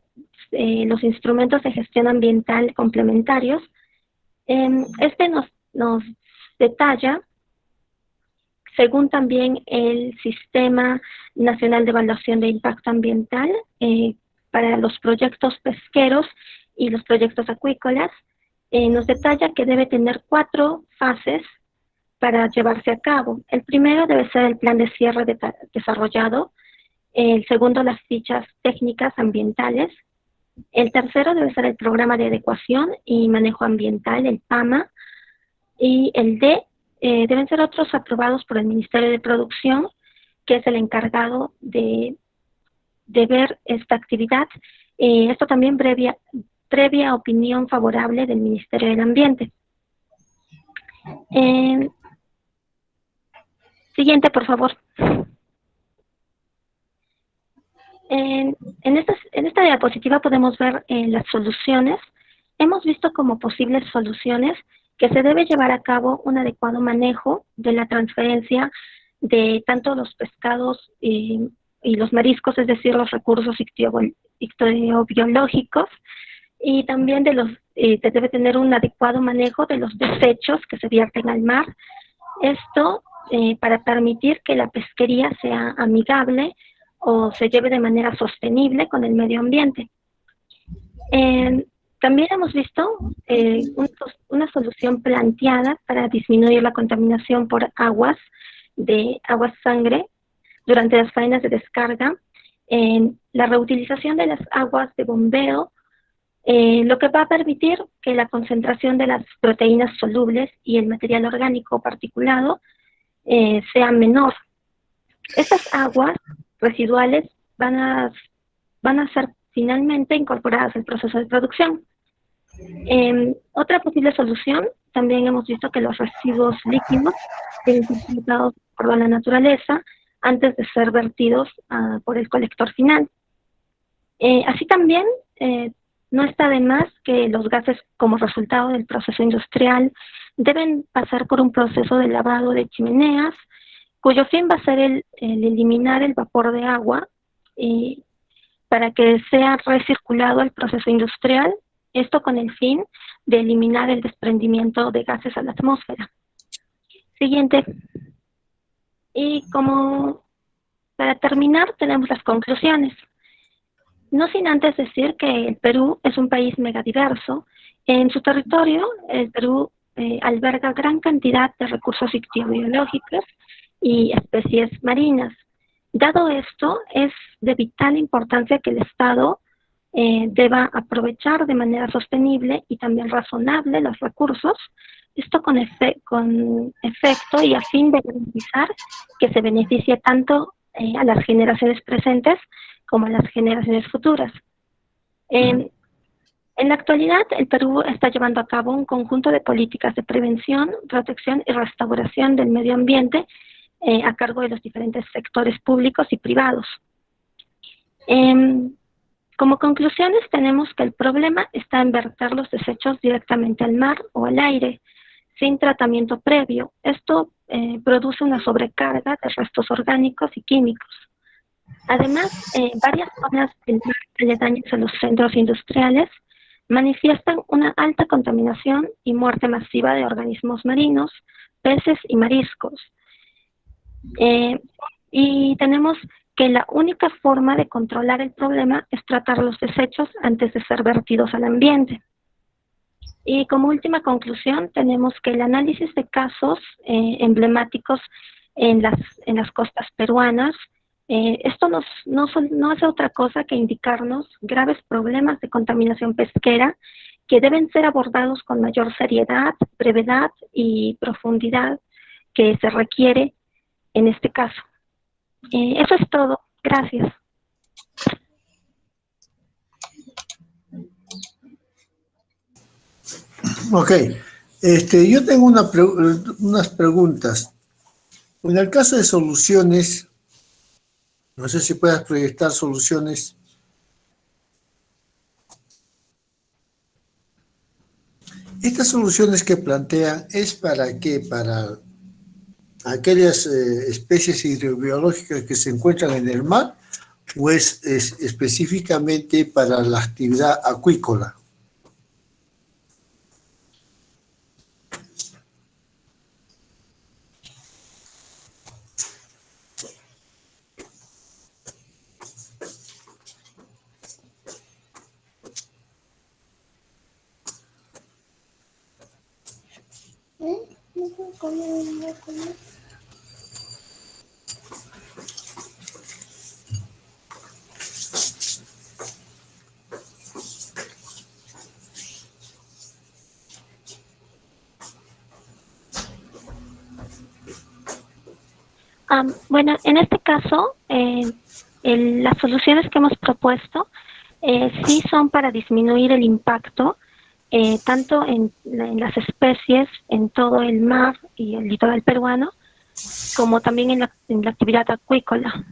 los instrumentos de gestión ambiental complementarios. Este nos detalla, según también el Sistema Nacional de Evaluación de Impacto Ambiental, para los proyectos pesqueros y los proyectos acuícolas, nos detalla que debe tener 4 fases para llevarse a cabo. El primero debe ser el plan de cierre desarrollado, el segundo las fichas técnicas ambientales, el tercero debe ser el programa de adecuación y manejo ambiental, el PAMA, y el D deben ser otros aprobados por el Ministerio de Producción, que es el encargado de ver esta actividad. Esto también previa opinión favorable del Ministerio del Ambiente. Siguiente, por favor. En esta diapositiva podemos ver las soluciones. Hemos visto como posibles soluciones que se debe llevar a cabo un adecuado manejo de la transferencia de tanto los pescados y los mariscos, es decir, los recursos ictiobiológicos, y también se debe tener un adecuado manejo de los desechos que se vierten al mar. Esto para permitir que la pesquería sea amigable o se lleve de manera sostenible con el medio ambiente. También hemos visto una solución planteada para disminuir la contaminación por aguas sangre durante las faenas de descarga, la reutilización de las aguas de bombeo, lo que va a permitir que la concentración de las proteínas solubles y el material orgánico particulado sea menor. Estas aguas residuales van a ser finalmente incorporadas al proceso de producción. Otra posible solución, también hemos visto que los residuos líquidos deben ser tratados por la naturaleza antes de ser vertidos por el colector final. Así también, no está de más que los gases como resultado del proceso industrial deben pasar por un proceso de lavado de chimeneas, cuyo fin va a ser el eliminar el vapor de agua para que sea recirculado al proceso industrial, esto con el fin de eliminar el desprendimiento de gases a la atmósfera. Siguiente. Y como para terminar tenemos las conclusiones. No sin antes decir que el Perú es un país megadiverso. En su territorio, el Perú alberga gran cantidad de recursos ictiobiológicos y especies marinas. Dado esto, es de vital importancia que el Estado deba aprovechar de manera sostenible y también razonable los recursos, esto con efecto y a fin de garantizar que se beneficie tanto a las generaciones presentes como a las generaciones futuras. En la actualidad, el Perú está llevando a cabo un conjunto de políticas de prevención, protección y restauración del medio ambiente a cargo de los diferentes sectores públicos y privados. Como conclusiones tenemos que el problema está en verter los desechos directamente al mar o al aire, sin tratamiento previo. Esto produce una sobrecarga de restos orgánicos y químicos. Además, varias zonas del mar aledañas a los centros industriales manifiestan una alta contaminación y muerte masiva de organismos marinos, peces y mariscos. Y tenemos que la única forma de controlar el problema es tratar los desechos antes de ser vertidos al ambiente. Y como última conclusión, tenemos que el análisis de casos emblemáticos en las costas peruanas. Esto no hace otra cosa que indicarnos graves problemas de contaminación pesquera que deben ser abordados con mayor seriedad, brevedad y profundidad que se requiere en este caso. Eso es todo. Gracias. Ok. Yo tengo unas preguntas. En el caso de soluciones, no sé si puedas proyectar soluciones. Estas soluciones que plantean, ¿es para qué? Para aquellas especies hidrobiológicas que se encuentran en el mar, o es específicamente para la actividad acuícola? Bueno, en este caso, las soluciones que hemos propuesto sí son para disminuir el impacto tanto en las especies, en todo el mar y el litoral peruano, como también en la actividad acuícola.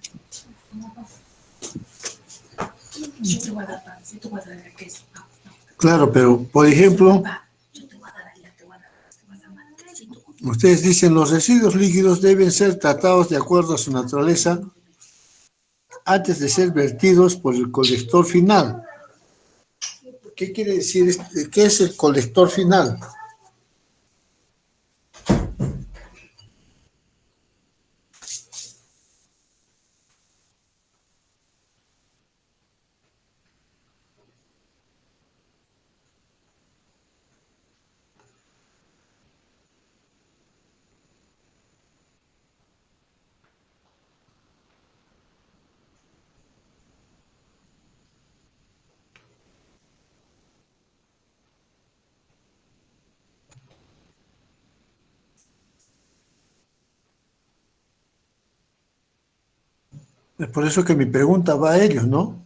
Claro, pero, por ejemplo, ustedes dicen los residuos líquidos deben ser tratados de acuerdo a su naturaleza antes de ser vertidos por el colector final. ¿Qué quiere decir? ¿Qué es el colector final? Es por eso que mi pregunta va a ellos, ¿no?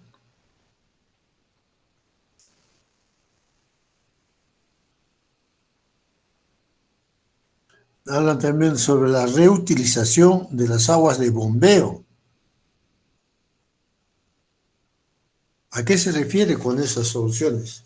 Hablan también sobre la reutilización de las aguas de bombeo. ¿A qué se refiere con esas soluciones?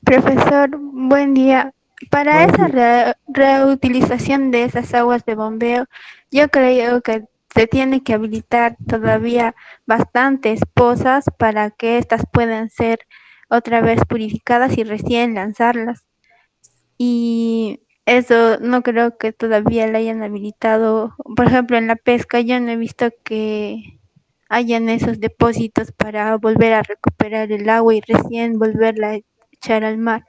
Profesor, buen día. Para Bueno, esa reutilización de esas aguas de bombeo, yo creo que se tiene que habilitar todavía bastantes pozas para que éstas puedan ser otra vez purificadas y recién lanzarlas. Y eso no creo que todavía la hayan habilitado. Por ejemplo, en la pesca yo no he visto que hayan esos depósitos para volver a recuperar el agua y recién volverla a echar al mar.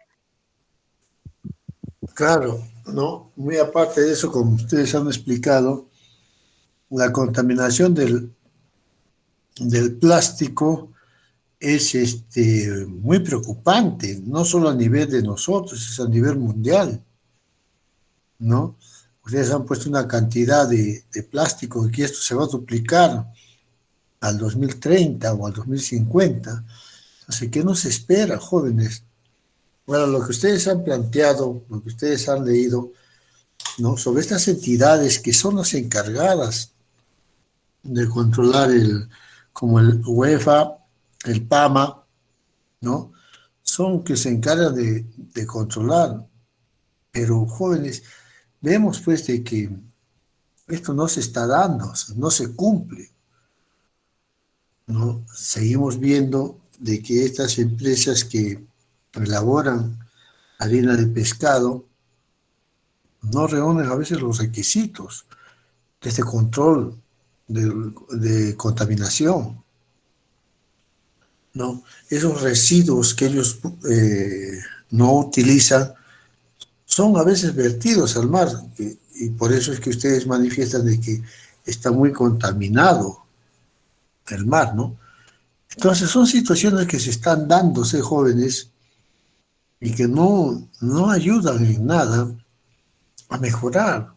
claro, ¿no? Muy aparte de eso, como ustedes han explicado, la contaminación del plástico es muy preocupante, no solo a nivel de nosotros, es a nivel mundial, ¿no? Ustedes han puesto una cantidad de plástico y que esto se va a duplicar al 2030 o al 2050. Entonces, ¿qué nos espera, jóvenes? Bueno, lo que ustedes han planteado, lo que ustedes han leído, ¿no? Sobre estas entidades que son las encargadas de controlar como el UEFA, el PAMA, ¿no? Son que se encargan de controlar. Pero, jóvenes, vemos pues de que esto no se está dando, o sea, no se cumple, ¿no? Seguimos viendo de que estas empresas que elaboran harina de pescado no reúnen a veces los requisitos de este control de contaminación, ¿no? Esos residuos que ellos no utilizan son a veces vertidos al mar, y por eso es que ustedes manifiestan de que está muy contaminado el mar, ¿no? Entonces son situaciones que se están dándose, jóvenes, y que no ayudan en nada a mejorar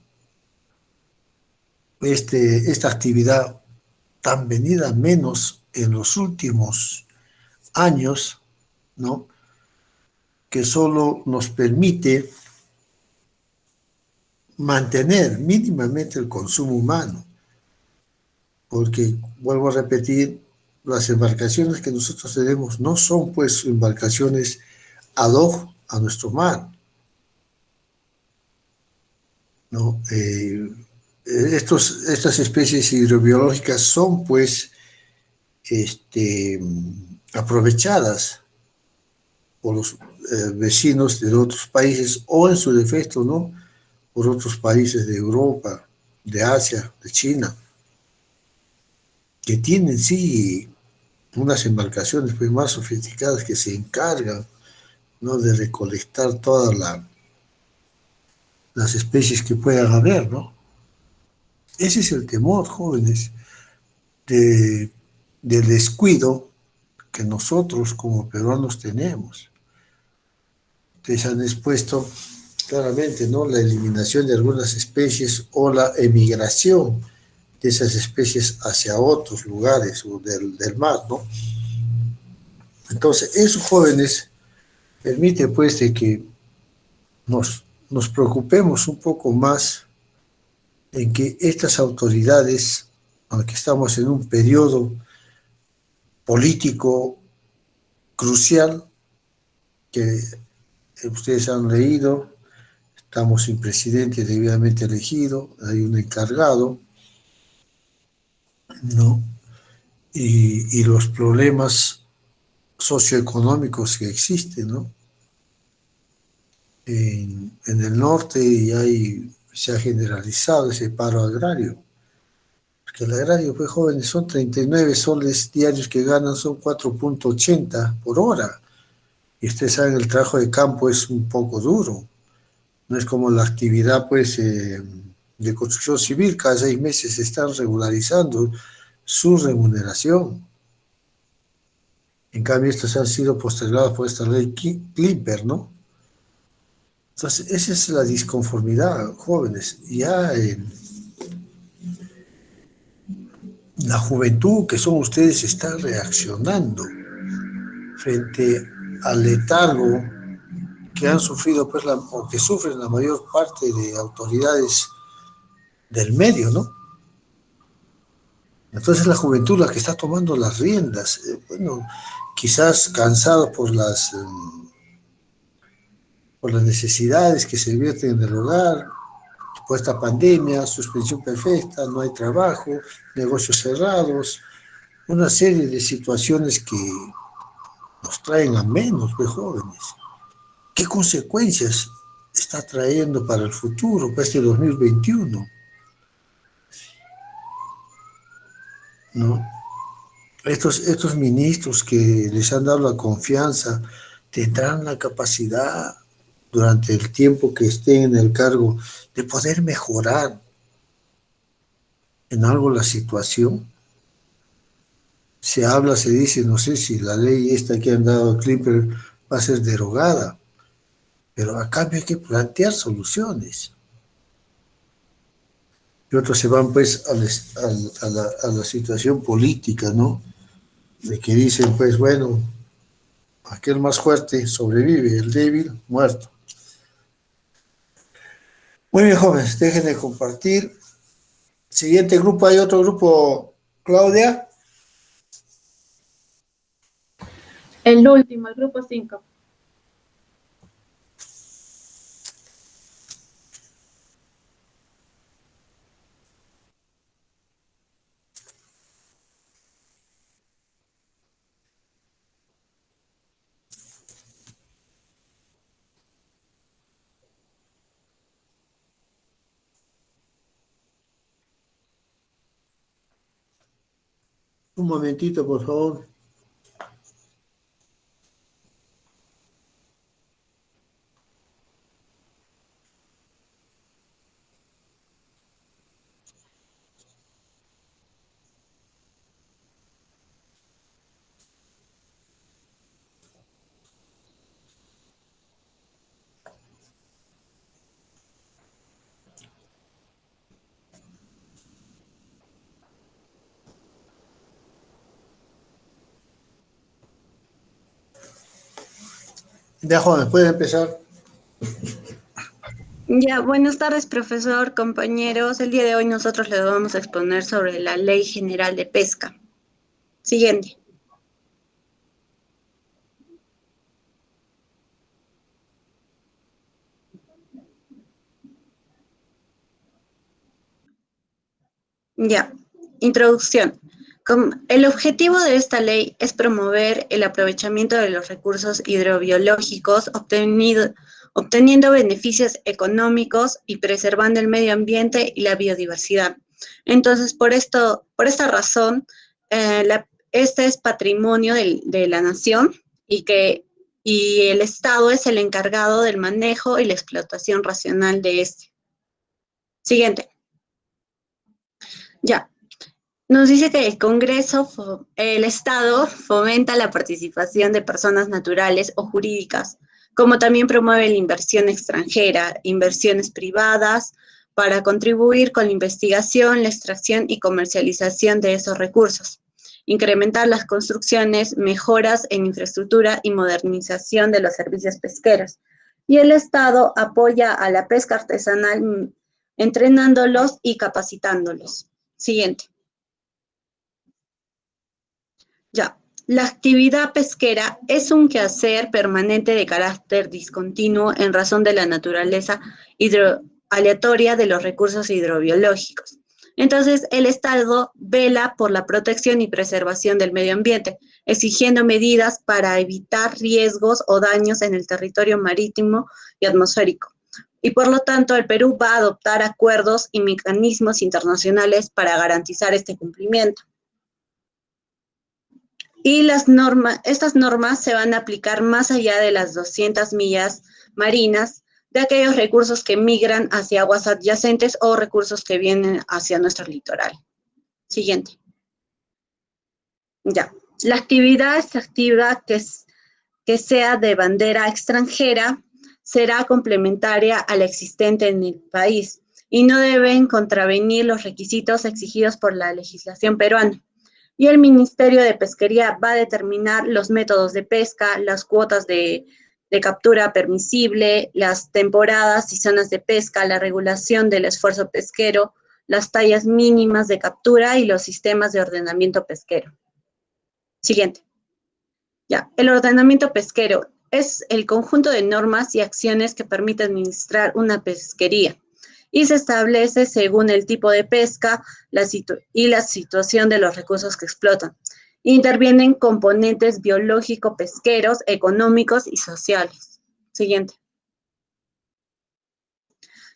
esta actividad tan venida menos en los últimos años, ¿no? Que solo nos permite mantener mínimamente el consumo humano, porque, vuelvo a repetir, las embarcaciones que nosotros tenemos no son pues embarcaciones ad hoc a nuestro mar, ¿no? Estas especies hidrobiológicas son pues aprovechadas por los vecinos de otros países o en su defecto, ¿no? Por otros países de Europa, de Asia, de China, que tienen sí unas embarcaciones pues más sofisticadas que se encargan, ¿no? De recolectar todas las especies que puedan haber, ¿no? Ese es el temor, jóvenes, del descuido que nosotros como peruanos tenemos. Ustedes han expuesto claramente, ¿no? La eliminación de algunas especies o la emigración de esas especies hacia otros lugares del mar, ¿no? Entonces, esos jóvenes permite pues de que nos preocupemos un poco más en que estas autoridades, aunque estamos en un periodo político crucial, que ustedes han leído, estamos sin presidente debidamente elegido, hay un encargado, ¿no? Y los problemas socioeconómicos que existen, ¿no? En el norte se ha generalizado ese paro agrario, porque el agrario, pues jóvenes, son 39 soles diarios que ganan, son 4.80 por hora, y ustedes saben, el trabajo de campo es un poco duro, no es como la actividad, pues, de construcción civil, cada 6 meses se están regularizando su remuneración. En cambio, estos han sido postergados por esta ley Klimper, ¿no? Entonces, esa es la disconformidad, jóvenes. Ya la juventud que son ustedes está reaccionando frente al letargo que han sufrido, pues, o que sufren la mayor parte de autoridades del medio, ¿no? Entonces la juventud la que está tomando las riendas, bueno, quizás cansado por las necesidades que se vierten en el hogar, por esta pandemia, suspensión perfecta, no hay trabajo, negocios cerrados, una serie de situaciones que nos traen a menos, pues, jóvenes. ¿Qué consecuencias está trayendo para el futuro, para este 2021? ¿No? Estos ministros que les han dado la confianza tendrán la capacidad durante el tiempo que esté en el cargo, de poder mejorar en algo la situación. Se habla, se dice, no sé si la ley esta que han dado a Clipper va a ser derogada, pero a cambio hay que plantear soluciones. Y otros se van pues a la situación política, ¿no? De que dicen, pues bueno, aquel más fuerte sobrevive, el débil muerto. Muy bien, jóvenes, dejen de compartir. Siguiente grupo, hay otro grupo, Claudia. El último, el grupo 5. Un momentito, por favor. Ya, jóvenes, pueden empezar. Ya, buenas tardes, profesor, compañeros. El día de hoy nosotros les vamos a exponer sobre la Ley General de Pesca. Siguiente. Ya, introducción. El objetivo de esta ley es promover el aprovechamiento de los recursos hidrobiológicos obteniendo beneficios económicos y preservando el medio ambiente y la biodiversidad. Entonces, por esta razón, este es patrimonio de la nación y el Estado es el encargado del manejo y la explotación racional de este. Siguiente. Ya. Nos dice que el Estado fomenta la participación de personas naturales o jurídicas, como también promueve la inversión extranjera, inversiones privadas, para contribuir con la investigación, la extracción y comercialización de esos recursos, incrementar las construcciones, mejoras en infraestructura y modernización de los servicios pesqueros. Y el Estado apoya a la pesca artesanal entrenándolos y capacitándolos. Siguiente. Ya, la actividad pesquera es un quehacer permanente de carácter discontinuo en razón de la naturaleza aleatoria de los recursos hidrobiológicos. Entonces, el Estado vela por la protección y preservación del medio ambiente, exigiendo medidas para evitar riesgos o daños en el territorio marítimo y atmosférico. Y por lo tanto, el Perú va a adoptar acuerdos y mecanismos internacionales para garantizar este cumplimiento. Y estas normas se van a aplicar más allá de las 200 millas marinas de aquellos recursos que migran hacia aguas adyacentes o recursos que vienen hacia nuestro litoral. Siguiente. Ya. La actividad extractiva que sea de bandera extranjera será complementaria a la existente en el país y no deben contravenir los requisitos exigidos por la legislación peruana. Y el Ministerio de Pesquería va a determinar los métodos de pesca, las cuotas de captura permisible, las temporadas y zonas de pesca, la regulación del esfuerzo pesquero, las tallas mínimas de captura y los sistemas de ordenamiento pesquero. Siguiente. Ya, el ordenamiento pesquero es el conjunto de normas y acciones que permite administrar una pesquería y se establece según el tipo de pesca y la situación de los recursos que explotan. Intervienen componentes biológico-pesqueros, económicos y sociales. Siguiente.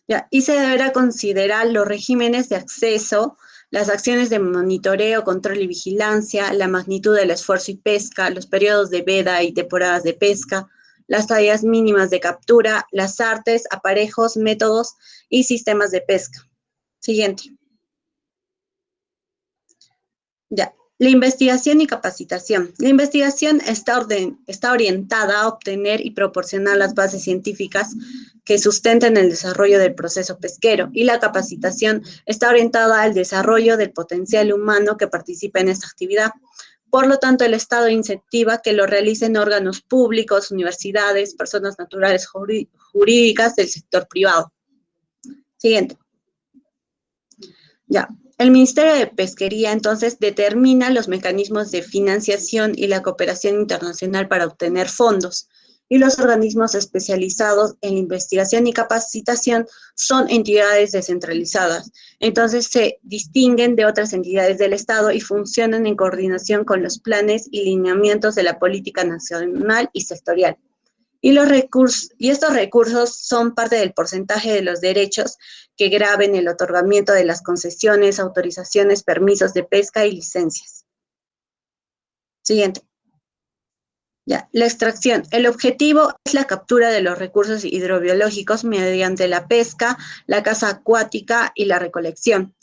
Ya, y se deberá considerar los regímenes de acceso, las acciones de monitoreo, control y vigilancia, la magnitud del esfuerzo y pesca, los periodos de veda y temporadas de pesca, las tallas mínimas de captura, las artes, aparejos, métodos y sistemas de pesca. Siguiente. Ya. La investigación y capacitación. La investigación está orientada a obtener y proporcionar las bases científicas que sustenten el desarrollo del proceso pesquero, y la capacitación está orientada al desarrollo del potencial humano que participa en esta actividad. Por lo tanto, el Estado incentiva que lo realicen órganos públicos, universidades, personas naturales jurídicas del sector privado. Siguiente. Ya. El Ministerio de Pesquería, entonces, determina los mecanismos de financiación y la cooperación internacional para obtener fondos, y los organismos especializados en investigación y capacitación son entidades descentralizadas. Entonces, se distinguen de otras entidades del Estado y funcionan en coordinación con los planes y lineamientos de la política nacional y sectorial. Y estos recursos son parte del porcentaje de los derechos que graven el otorgamiento de las concesiones, autorizaciones, permisos de pesca y licencias. Siguiente. Ya, la extracción. El objetivo es la captura de los recursos hidrobiológicos mediante la pesca, la caza acuática y la recolección.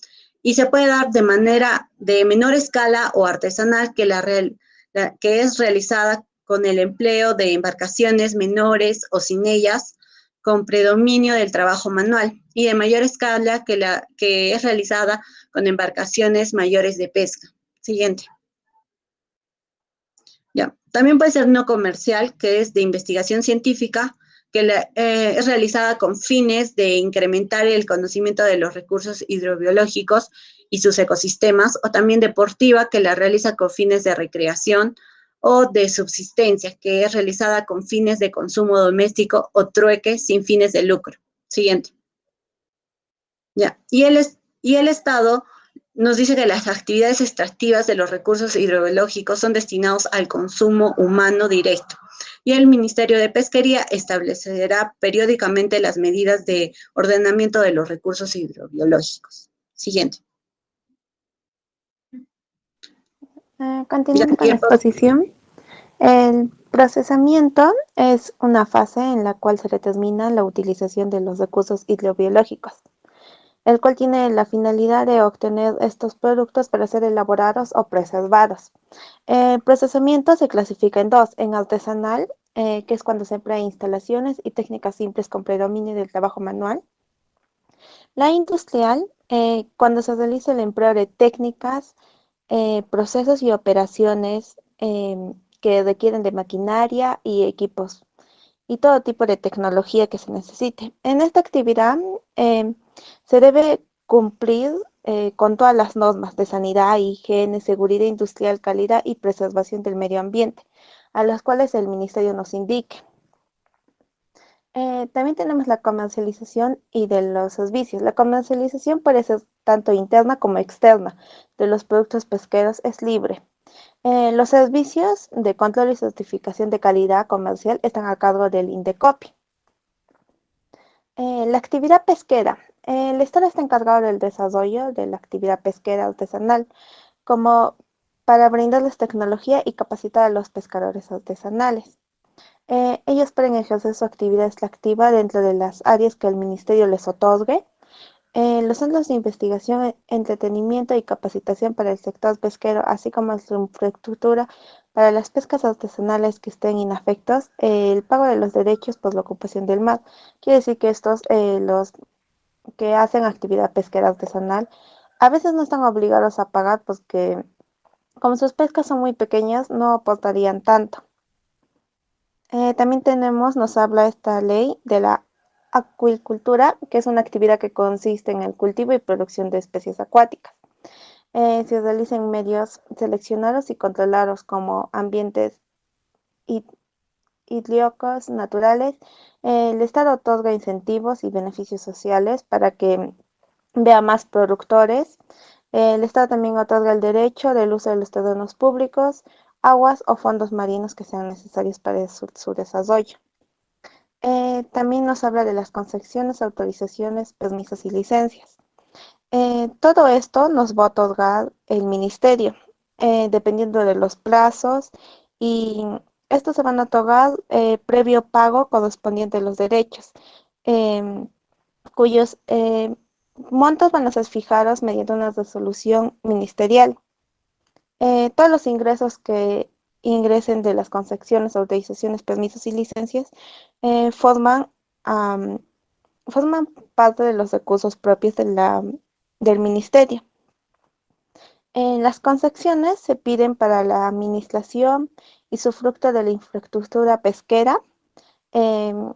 Y se puede dar de manera de menor escala o artesanal, que es realizada con el empleo de embarcaciones menores o sin ellas, con predominio del trabajo manual, y de mayor escala, que es realizada con embarcaciones mayores de pesca. Siguiente. Ya. También puede ser no comercial, que es de investigación científica, que es realizada con fines de incrementar el conocimiento de los recursos hidrobiológicos y sus ecosistemas, o también deportiva, que la realiza con fines de recreación o de subsistencia, que es realizada con fines de consumo doméstico o trueque sin fines de lucro. Siguiente. Ya. Y el Estado nos dice que las actividades extractivas de los recursos hidrobiológicos son destinados al consumo humano directo, y el Ministerio de Pesquería establecerá periódicamente las medidas de ordenamiento de los recursos hidrobiológicos. Siguiente. Continuando con la exposición, el procesamiento es una fase en la cual se determina la utilización de los recursos hidrobiológicos, el cual tiene la finalidad de obtener estos productos para ser elaborados o preservados. El procesamiento se clasifica en dos: en artesanal, que es cuando se emplea instalaciones y técnicas simples con predominio del trabajo manual. La industrial, cuando se realiza el empleo de técnicas, procesos y operaciones que requieren de maquinaria y equipos y todo tipo de tecnología que se necesite. En esta actividad se debe cumplir con todas las normas de sanidad, higiene, seguridad industrial, calidad y preservación del medio ambiente, a las cuales el Ministerio nos indique. También tenemos la comercialización y de los servicios. La comercialización puede ser tanto interna como externa de los productos pesqueros, es libre. Los servicios de control y certificación de calidad comercial están a cargo del INDECOPI. La actividad pesquera. El Estado está encargado del desarrollo de la actividad pesquera artesanal, como para brindarles tecnología y capacitar a los pescadores artesanales. Ellos pueden ejercer su actividad extractiva dentro de las áreas que el Ministerio les otorgue. Los centros de investigación, entretenimiento y capacitación para el sector pesquero, así como su infraestructura para las pescas artesanales que estén inafectos, el pago de los derechos por la ocupación del mar. Quiere decir que estos, los que hacen actividad pesquera artesanal, a veces no están obligados a pagar porque como sus pescas son muy pequeñas, no aportarían tanto. También nos habla esta ley de la acuicultura, que es una actividad que consiste en el cultivo y producción de especies acuáticas. Se realiza en medios seleccionados y controlados como ambientes hidríocos naturales. El Estado otorga incentivos y beneficios sociales para que vea más productores. El Estado también otorga el derecho del uso de los terrenos públicos, aguas o fondos marinos que sean necesarios para su desarrollo. También nos habla de las concesiones, autorizaciones, permisos y licencias. Todo esto nos va a otorgar el Ministerio, dependiendo de los plazos y Estos se van a otorgar previo pago correspondiente a los derechos, cuyos montos van a ser fijados mediante una resolución ministerial. Todos los ingresos que ingresen de las concesiones, autorizaciones, permisos y licencias forman parte de los recursos propios del ministerio. Las concesiones se piden para la administración y sufructo de la infraestructura pesquera. En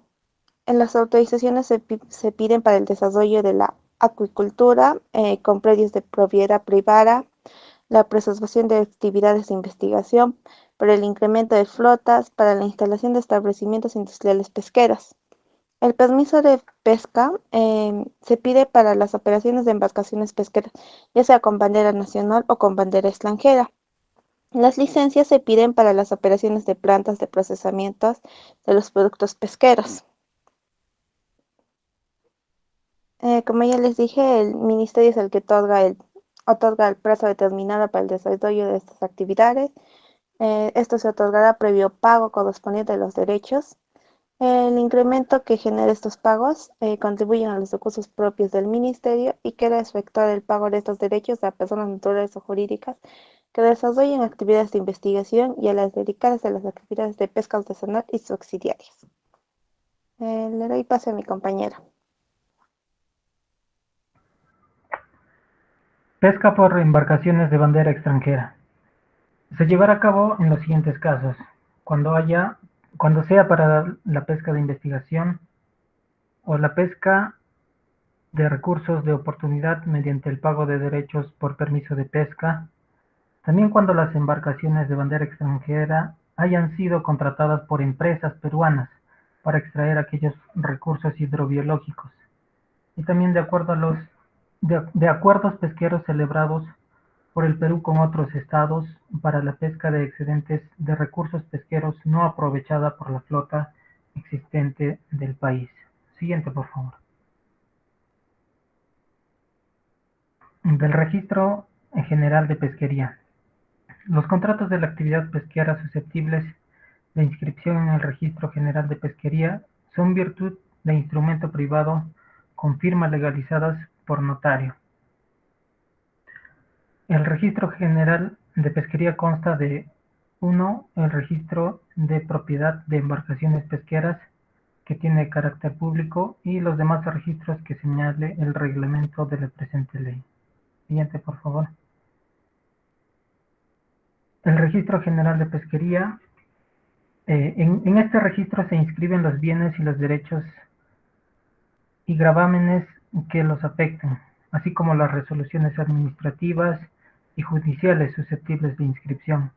las autorizaciones se piden para el desarrollo de la acuicultura con predios de propiedad privada, la preservación de actividades de investigación, para el incremento de flotas, para la instalación de establecimientos industriales pesqueros. El permiso de pesca se pide para las operaciones de embarcaciones pesqueras, ya sea con bandera nacional o con bandera extranjera. Las licencias se piden para las operaciones de plantas de procesamiento de los productos pesqueros. Como ya les dije, el ministerio es el que otorga el plazo determinado para el desarrollo de estas actividades. Esto se otorgará previo pago correspondiente a los derechos. El incremento que genera estos pagos contribuyen a los recursos propios del ministerio y queda efectuar el pago de estos derechos a personas naturales o jurídicas que desarrollen actividades de investigación y a las dedicadas a las actividades de pesca artesanal y subsidiarias. Le doy paso a mi compañera. Pesca por embarcaciones de bandera extranjera. Se llevará a cabo en los siguientes casos: cuando sea para la pesca de investigación o la pesca de recursos de oportunidad mediante el pago de derechos por permiso de pesca. También cuando las embarcaciones de bandera extranjera hayan sido contratadas por empresas peruanas para extraer aquellos recursos hidrobiológicos. Y también de acuerdo a de acuerdos pesqueros celebrados por el Perú con otros estados para la pesca de excedentes de recursos pesqueros no aprovechada por la flota existente del país. Siguiente, por favor. Del Registro General de Pesquería. Los contratos de la actividad pesquera susceptibles de inscripción en el Registro General de Pesquería son virtud de instrumento privado con firmas legalizadas por notario. El Registro General de Pesquería consta de 1. El registro de propiedad de embarcaciones pesqueras, que tiene carácter público, y los demás registros que señale el reglamento de la presente ley. Siguiente, por favor. El Registro General de Pesquería. En este registro se inscriben los bienes y los derechos y gravámenes que los afecten, así como las resoluciones administrativas y judiciales susceptibles de inscripción.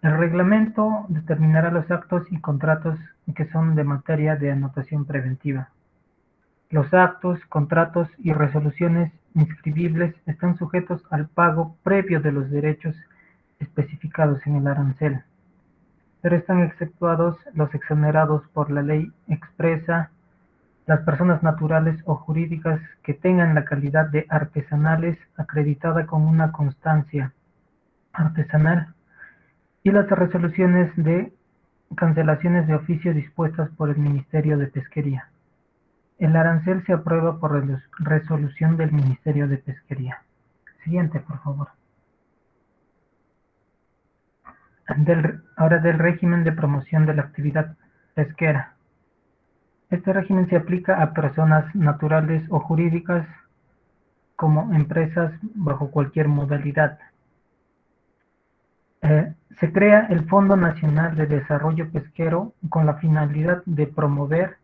El reglamento determinará los actos y contratos que son de materia de anotación preventiva. Los actos, contratos y resoluciones inscribibles están sujetos al pago previo de los derechos especificados en el arancel, pero están exceptuados los exonerados por la ley expresa, las personas naturales o jurídicas que tengan la calidad de artesanales acreditada con una constancia artesanal, y las resoluciones de cancelaciones de oficio dispuestas por el Ministerio de Pesquería. El arancel se aprueba por resolución del Ministerio de Pesquería. Siguiente, por favor. Ahora del régimen de promoción de la actividad pesquera. Este régimen se aplica a personas naturales o jurídicas como empresas bajo cualquier modalidad. Se crea el Fondo Nacional de Desarrollo Pesquero con la finalidad de promover,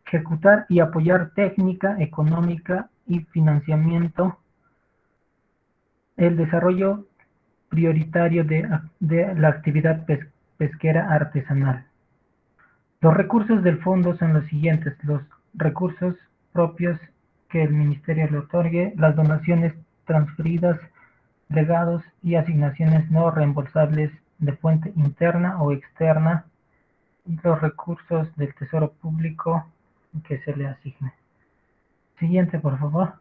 ejecutar y apoyar técnica, económica y financiamiento el desarrollo prioritario de la actividad pesquera artesanal. Los recursos del fondo son los siguientes: los recursos propios que el Ministerio le otorgue, las donaciones transferidas, legados y asignaciones no reembolsables de fuente interna o externa, y los recursos del Tesoro Público que se le asigne. Siguiente, por favor.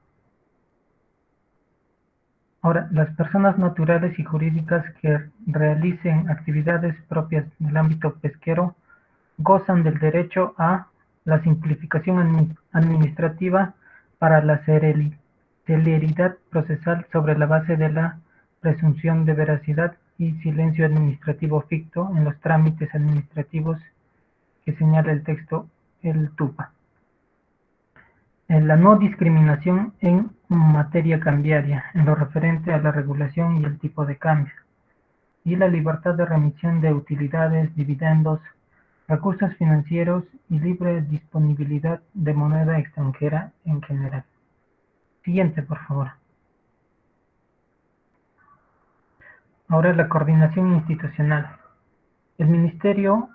Ahora, las personas naturales y jurídicas que realicen actividades propias del ámbito pesquero gozan del derecho a la simplificación administrativa para la celeridad procesal sobre la base de la presunción de veracidad y silencio administrativo ficto en los trámites administrativos que señala el texto el TUPA. La no discriminación en materia cambiaria, en lo referente a la regulación y el tipo de cambio, y la libertad de remisión de utilidades, dividendos, recursos financieros y libre disponibilidad de moneda extranjera en general. Siguiente, por favor. Ahora la coordinación institucional. El Ministerio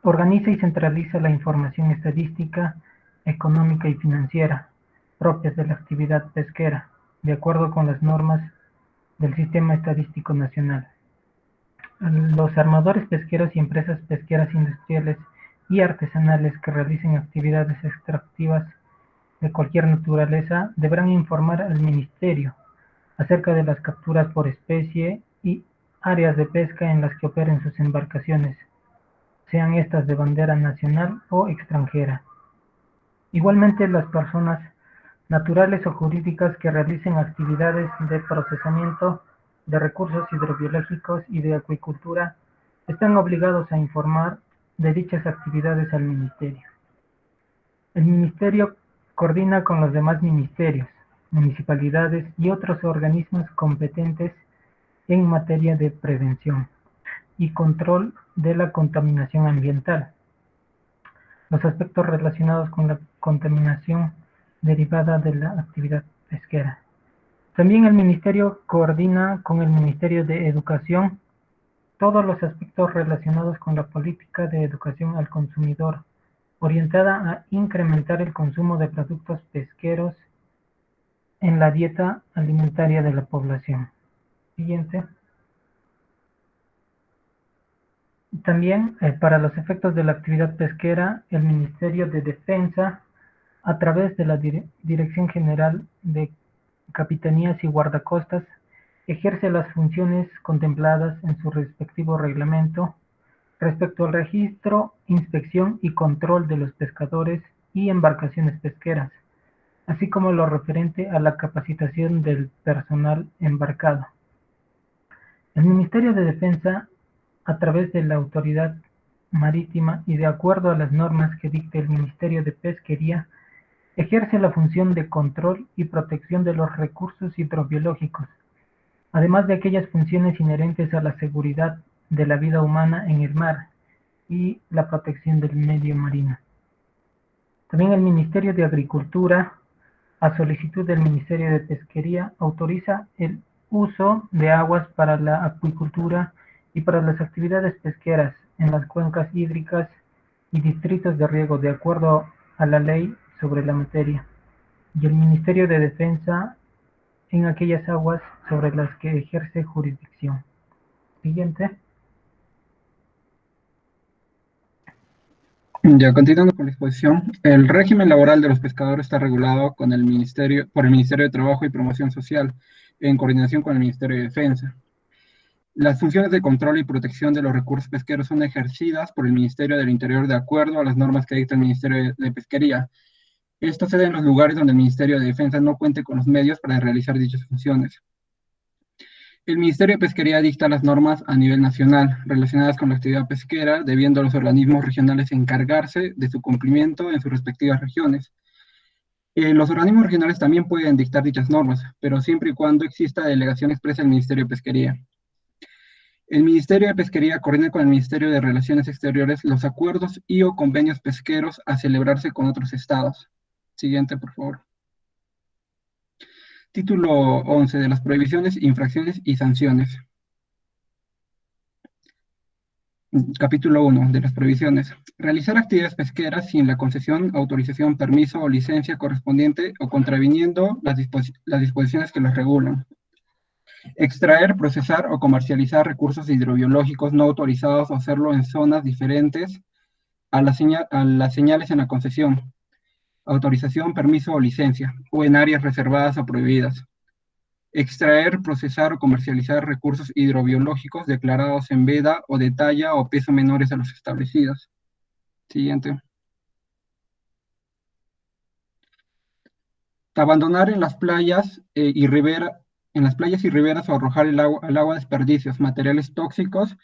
organiza y centraliza la información estadística, económica y financiera propias de la actividad pesquera, de acuerdo con las normas del Sistema Estadístico Nacional. Los armadores pesqueros y empresas pesqueras industriales y artesanales que realicen actividades extractivas de cualquier naturaleza deberán informar al Ministerio acerca de las capturas por especie y áreas de pesca en las que operen sus embarcaciones, sean estas de bandera nacional o extranjera. Igualmente, las personas naturales o jurídicas que realicen actividades de procesamiento de recursos hidrobiológicos y de acuicultura están obligados a informar de dichas actividades al Ministerio. El Ministerio coordina con los demás ministerios, municipalidades y otros organismos competentes en materia de prevención y control de la contaminación ambiental, los aspectos relacionados con la contaminación derivada de la actividad pesquera. También el Ministerio coordina con el Ministerio de Educación todos los aspectos relacionados con la política de educación al consumidor, orientada a incrementar el consumo de productos pesqueros en la dieta alimentaria de la población. Siguiente. También, para los efectos de la actividad pesquera, el Ministerio de Defensa, a través de la Dirección General de Capitanías y Guardacostas, ejerce las funciones contempladas en su respectivo reglamento respecto al registro, inspección y control de los pescadores y embarcaciones pesqueras, así como lo referente a la capacitación del personal embarcado. El Ministerio de Defensa, a través de la Autoridad Marítima y de acuerdo a las normas que dicte el Ministerio de Pesquería, ejerce la función de control y protección de los recursos hidrobiológicos, además de aquellas funciones inherentes a la seguridad de la vida humana en el mar y la protección del medio marino. También el Ministerio de Agricultura, a solicitud del Ministerio de Pesquería, autoriza el uso de aguas para la acuicultura y para las actividades pesqueras en las cuencas hídricas y distritos de riego de acuerdo a la ley sobre la materia, y el Ministerio de Defensa en aquellas aguas sobre las que ejerce jurisdicción. Siguiente. Ya, continuando con la exposición, el régimen laboral de los pescadores está regulado por el Ministerio de Trabajo y Promoción Social, en coordinación con el Ministerio de Defensa. Las funciones de control y protección de los recursos pesqueros son ejercidas por el Ministerio del Interior de acuerdo a las normas que dicta el Ministerio de Pesquería. Esto se da en los lugares donde el Ministerio de Defensa no cuente con los medios para realizar dichas funciones. El Ministerio de Pesquería dicta las normas a nivel nacional relacionadas con la actividad pesquera, debiendo los organismos regionales encargarse de su cumplimiento en sus respectivas regiones. Los organismos regionales también pueden dictar dichas normas, pero siempre y cuando exista delegación expresa del Ministerio de Pesquería. El Ministerio de Pesquería coordina con el Ministerio de Relaciones Exteriores los acuerdos y o convenios pesqueros a celebrarse con otros estados. Siguiente, por favor. Título 11 de las prohibiciones, infracciones y sanciones. Capítulo 1 de las prohibiciones. Realizar actividades pesqueras sin la concesión, autorización, permiso o licencia correspondiente o contraviniendo las disposiciones que los regulan. Extraer, procesar o comercializar recursos hidrobiológicos no autorizados o hacerlo en zonas diferentes a las señales en la concesión, autorización, permiso o licencia, o en áreas reservadas o prohibidas. extraer, procesar o comercializar recursos hidrobiológicos declarados en veda o de talla o peso menores a los establecidos. Siguiente. Abandonar en las playas y riberas o arrojar al agua desperdicios, materiales tóxicos,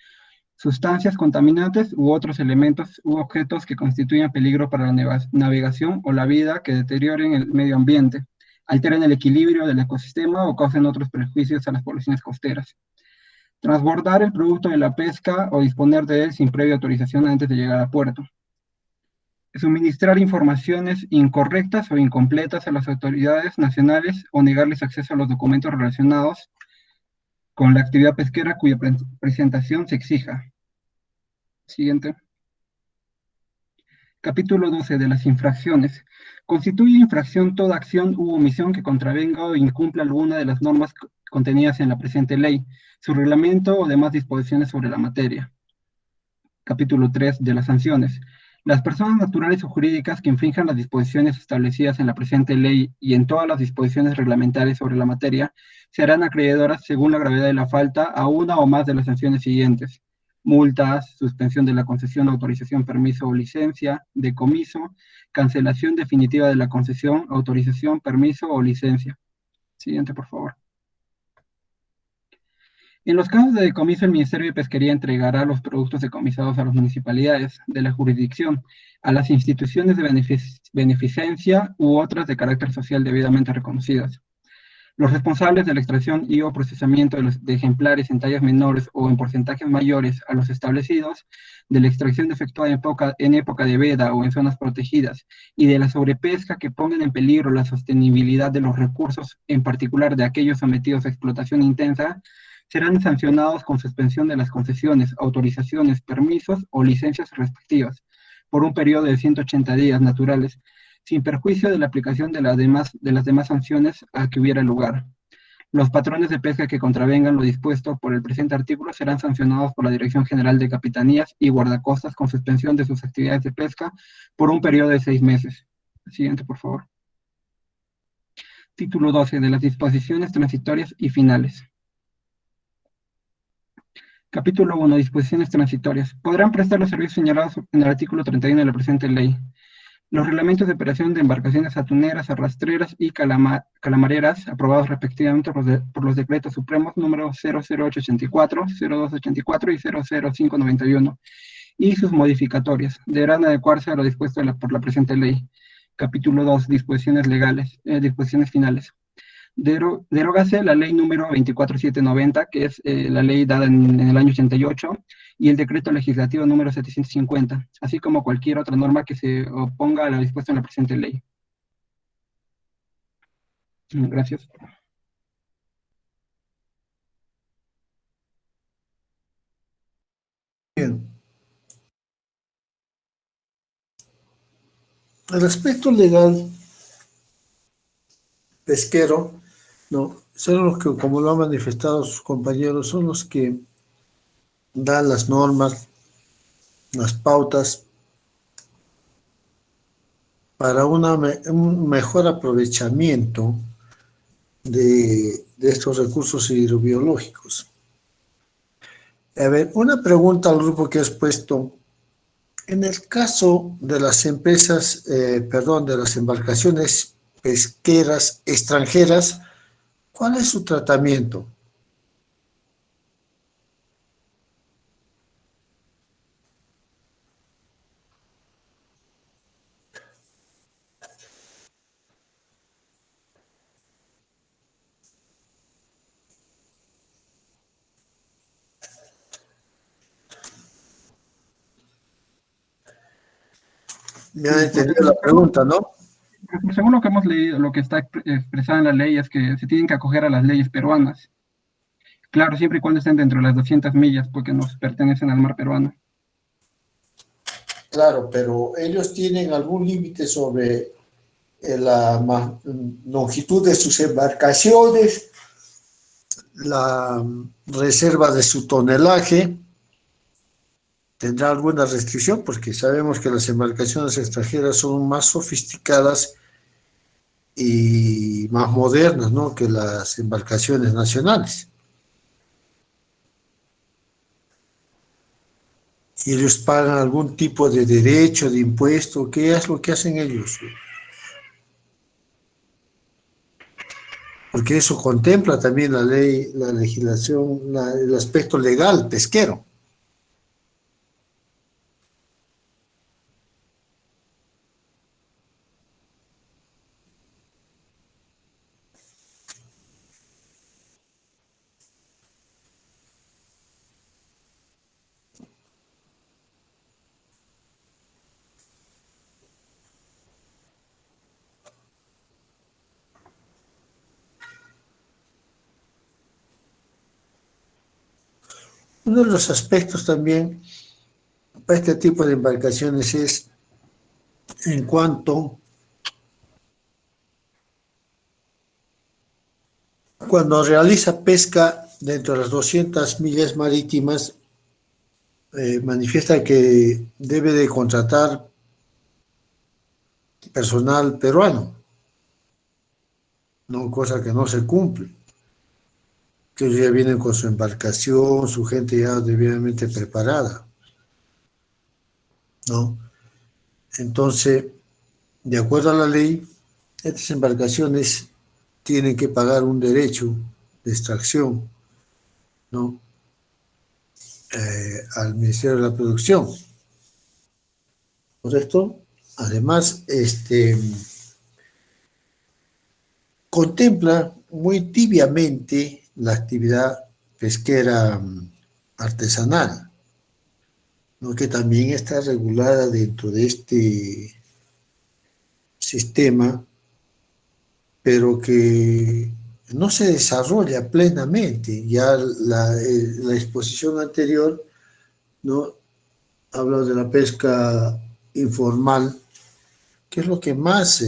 sustancias contaminantes u otros elementos u objetos que constituyan peligro para la navegación o la vida, que deterioren el medio ambiente, alteren el equilibrio del ecosistema o causen otros perjuicios a las poblaciones costeras. Transbordar el producto de la pesca o disponer de él sin previa autorización antes de llegar a puerto. Suministrar informaciones incorrectas o incompletas a las autoridades nacionales o negarles acceso a los documentos relacionados con la actividad pesquera cuya presentación se exija. Siguiente. Capítulo 12 de las infracciones. Constituye infracción toda acción u omisión que contravenga o incumpla alguna de las normas contenidas en la presente ley, su reglamento o demás disposiciones sobre la materia. Capítulo 3 de las sanciones. Las personas naturales o jurídicas que infrinjan las disposiciones establecidas en la presente ley y en todas las disposiciones reglamentarias sobre la materia se harán acreedoras según la gravedad de la falta a una o más de las sanciones siguientes: multas, suspensión de la concesión, autorización, permiso o licencia, decomiso, cancelación definitiva de la concesión, autorización, permiso o licencia. Siguiente, por favor. En los casos de decomiso, el Ministerio de Pesquería entregará los productos decomisados a las municipalidades de la jurisdicción, a las instituciones de beneficencia u otras de carácter social debidamente reconocidas. Los responsables de la extracción y o procesamiento de ejemplares en tallas menores o en porcentajes mayores a los establecidos, de la extracción efectuada en época de veda o en zonas protegidas, y de la sobrepesca que pongan en peligro la sostenibilidad de los recursos, en particular de aquellos sometidos a explotación intensa, serán sancionados con suspensión de las concesiones, autorizaciones, permisos o licencias respectivas, por un periodo de 180 días naturales, sin perjuicio de la aplicación de las demás sanciones a que hubiera lugar. Los patrones de pesca que contravengan lo dispuesto por el presente artículo serán sancionados por la Dirección General de Capitanías y Guardacostas con suspensión de sus actividades de pesca por un periodo de 6 meses. Siguiente, por favor. Título 12 de las disposiciones transitorias y finales. Capítulo 1. Disposiciones transitorias. Podrán prestar los servicios señalados en el artículo 31 de la presente ley los reglamentos de operación de embarcaciones atuneras, arrastreras y calamareras, aprobados respectivamente por los decretos supremos número 00884, 0284 y 00591, y sus modificatorias. Deberán adecuarse a lo dispuesto por la presente ley. Capítulo 2. Disposiciones legales, disposiciones finales. Derógase la ley número 24790, que es la ley dada en el año 88, y el decreto legislativo número 750, así como cualquier otra norma que se oponga a la dispuesta en la presente ley. Gracias. Bien. El aspecto legal pesquero, no, son los que, como lo han manifestado sus compañeros, son los que dan las normas, las pautas para un mejor aprovechamiento de estos recursos hidrobiológicos. A ver, una pregunta al grupo que has puesto. En el caso de las empresas, de las embarcaciones pesqueras extranjeras, ¿cuál es su tratamiento? Me han entendido la pregunta, ¿no? Según lo que hemos leído, lo que está expresado en la ley es que se tienen que acoger a las leyes peruanas. Claro, siempre y cuando estén dentro de las 200 millas, porque nos pertenecen al mar peruano. Claro, pero ellos tienen algún límite sobre la longitud de sus embarcaciones, la reserva de su tonelaje. ¿Tendrá alguna restricción? Porque sabemos que las embarcaciones extranjeras son más sofisticadas y más modernas, ¿no?, que las embarcaciones nacionales. Y ellos pagan algún tipo de derecho, de impuesto. ¿Qué es lo que hacen ellos? Porque eso contempla también la ley, la legislación, el aspecto legal pesquero. Uno de los aspectos también para este tipo de embarcaciones es en cuanto cuando realiza pesca dentro de las 200 millas marítimas, manifiesta que debe de contratar personal peruano, no, cosa que no se cumple, que ellos ya vienen con su embarcación, su gente ya debidamente preparada, ¿no? Entonces, de acuerdo a la ley, estas embarcaciones tienen que pagar un derecho de extracción, ¿no?, al Ministerio de la Producción. ¿Correcto? Además, contempla muy tibiamente la actividad pesquera artesanal, ¿no?, que también está regulada dentro de este sistema, pero que no se desarrolla plenamente. Ya la exposición anterior, ¿no?, habla de la pesca informal, que es lo que más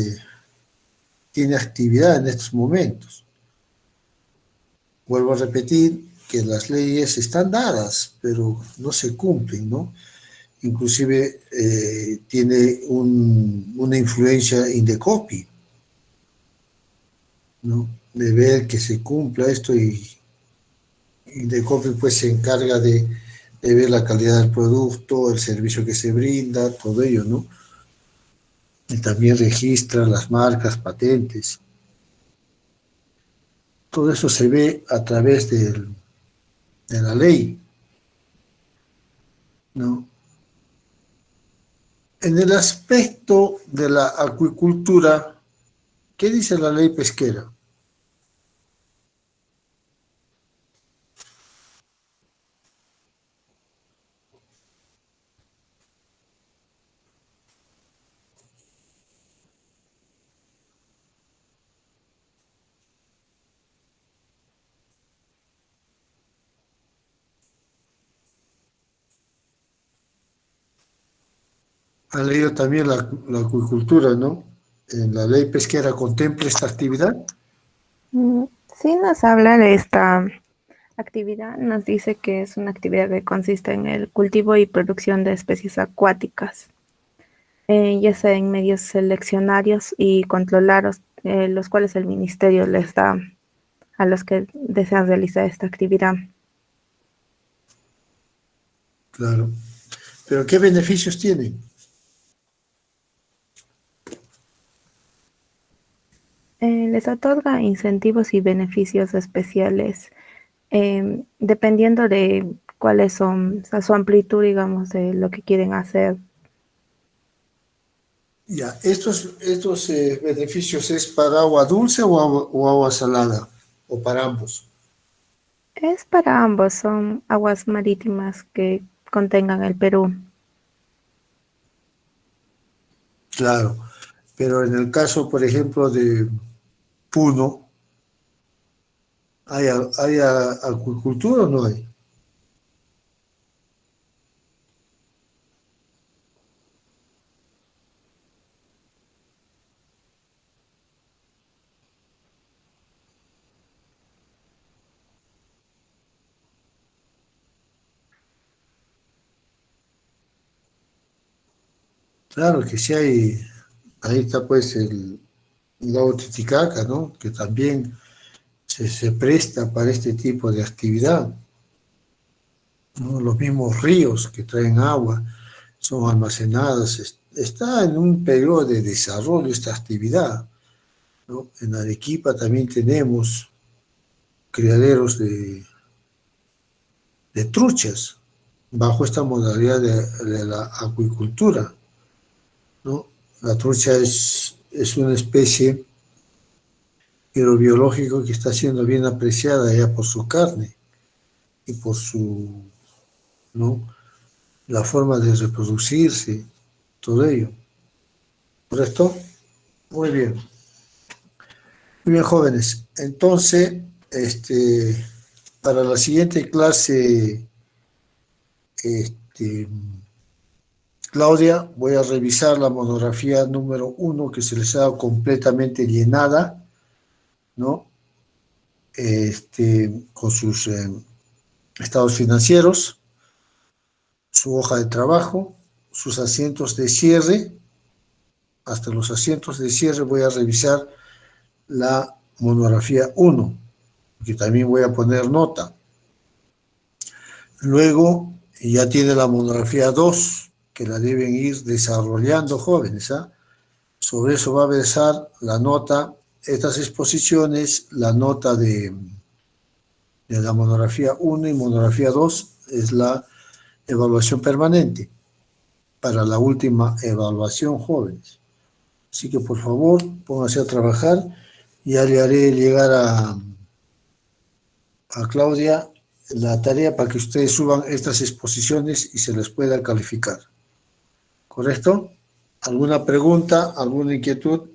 tiene actividad en estos momentos. Vuelvo a repetir que las leyes están dadas, pero no se cumplen, ¿no? Inclusive tiene una influencia Indecopi, ¿no?, de ver que se cumpla esto, y Indecopi pues se encarga de ver la calidad del producto, el servicio que se brinda, todo ello, ¿no? Y también registra las marcas, patentes. Todo eso se ve a través de la ley, ¿no? En el aspecto de la acuicultura, ¿qué dice la ley pesquera? Han leído también la acuicultura, ¿no? En la ley pesquera contempla esta actividad. Sí nos habla de esta actividad, nos dice que es una actividad que consiste en el cultivo y producción de especies acuáticas, ya sea en medios seleccionarios y controlados, los cuales el ministerio les da a los que desean realizar esta actividad. Claro. ¿Pero qué beneficios tienen? Les otorga incentivos y beneficios especiales, dependiendo de cuáles son, o sea, su amplitud, digamos, de lo que quieren hacer. Ya, ¿estos beneficios es para agua dulce o agua salada? ¿O para ambos? Es para ambos, son aguas marítimas que contengan el Perú. Claro, pero en el caso, por ejemplo, de Puno, ¿hay acuicultura o no hay? Claro que sí hay, ahí está pues lago Titicaca, ¿no? Que también se presta para este tipo de actividad, ¿no? Los mismos ríos que traen agua son almacenadas. Está en un periodo de desarrollo esta actividad, ¿no? En Arequipa también tenemos criaderos de truchas bajo esta modalidad de la acuicultura, ¿no? La trucha es una especie hidrobiológica que está siendo bien apreciada ya por su carne y por su, ¿no?, la forma de reproducirse, todo ello. ¿Correcto? Muy bien. Muy bien, jóvenes. Entonces, para la siguiente clase, Claudia, voy a revisar la monografía número 1 que se les ha dado completamente llenada, ¿no? Con sus estados financieros, su hoja de trabajo, sus asientos de cierre. Hasta los asientos de cierre voy a revisar la monografía 1, que también voy a poner nota. Luego ya tiene la monografía 2, que la deben ir desarrollando, jóvenes, ¿ah? Sobre eso va a versar la nota, estas exposiciones, la nota de la monografía 1 y monografía 2 es la evaluación permanente para la última evaluación, jóvenes. Así que por favor, pónganse a trabajar. Ya le haré llegar a Claudia la tarea para que ustedes suban estas exposiciones y se les pueda calificar. ¿Correcto? ¿Alguna pregunta, alguna inquietud?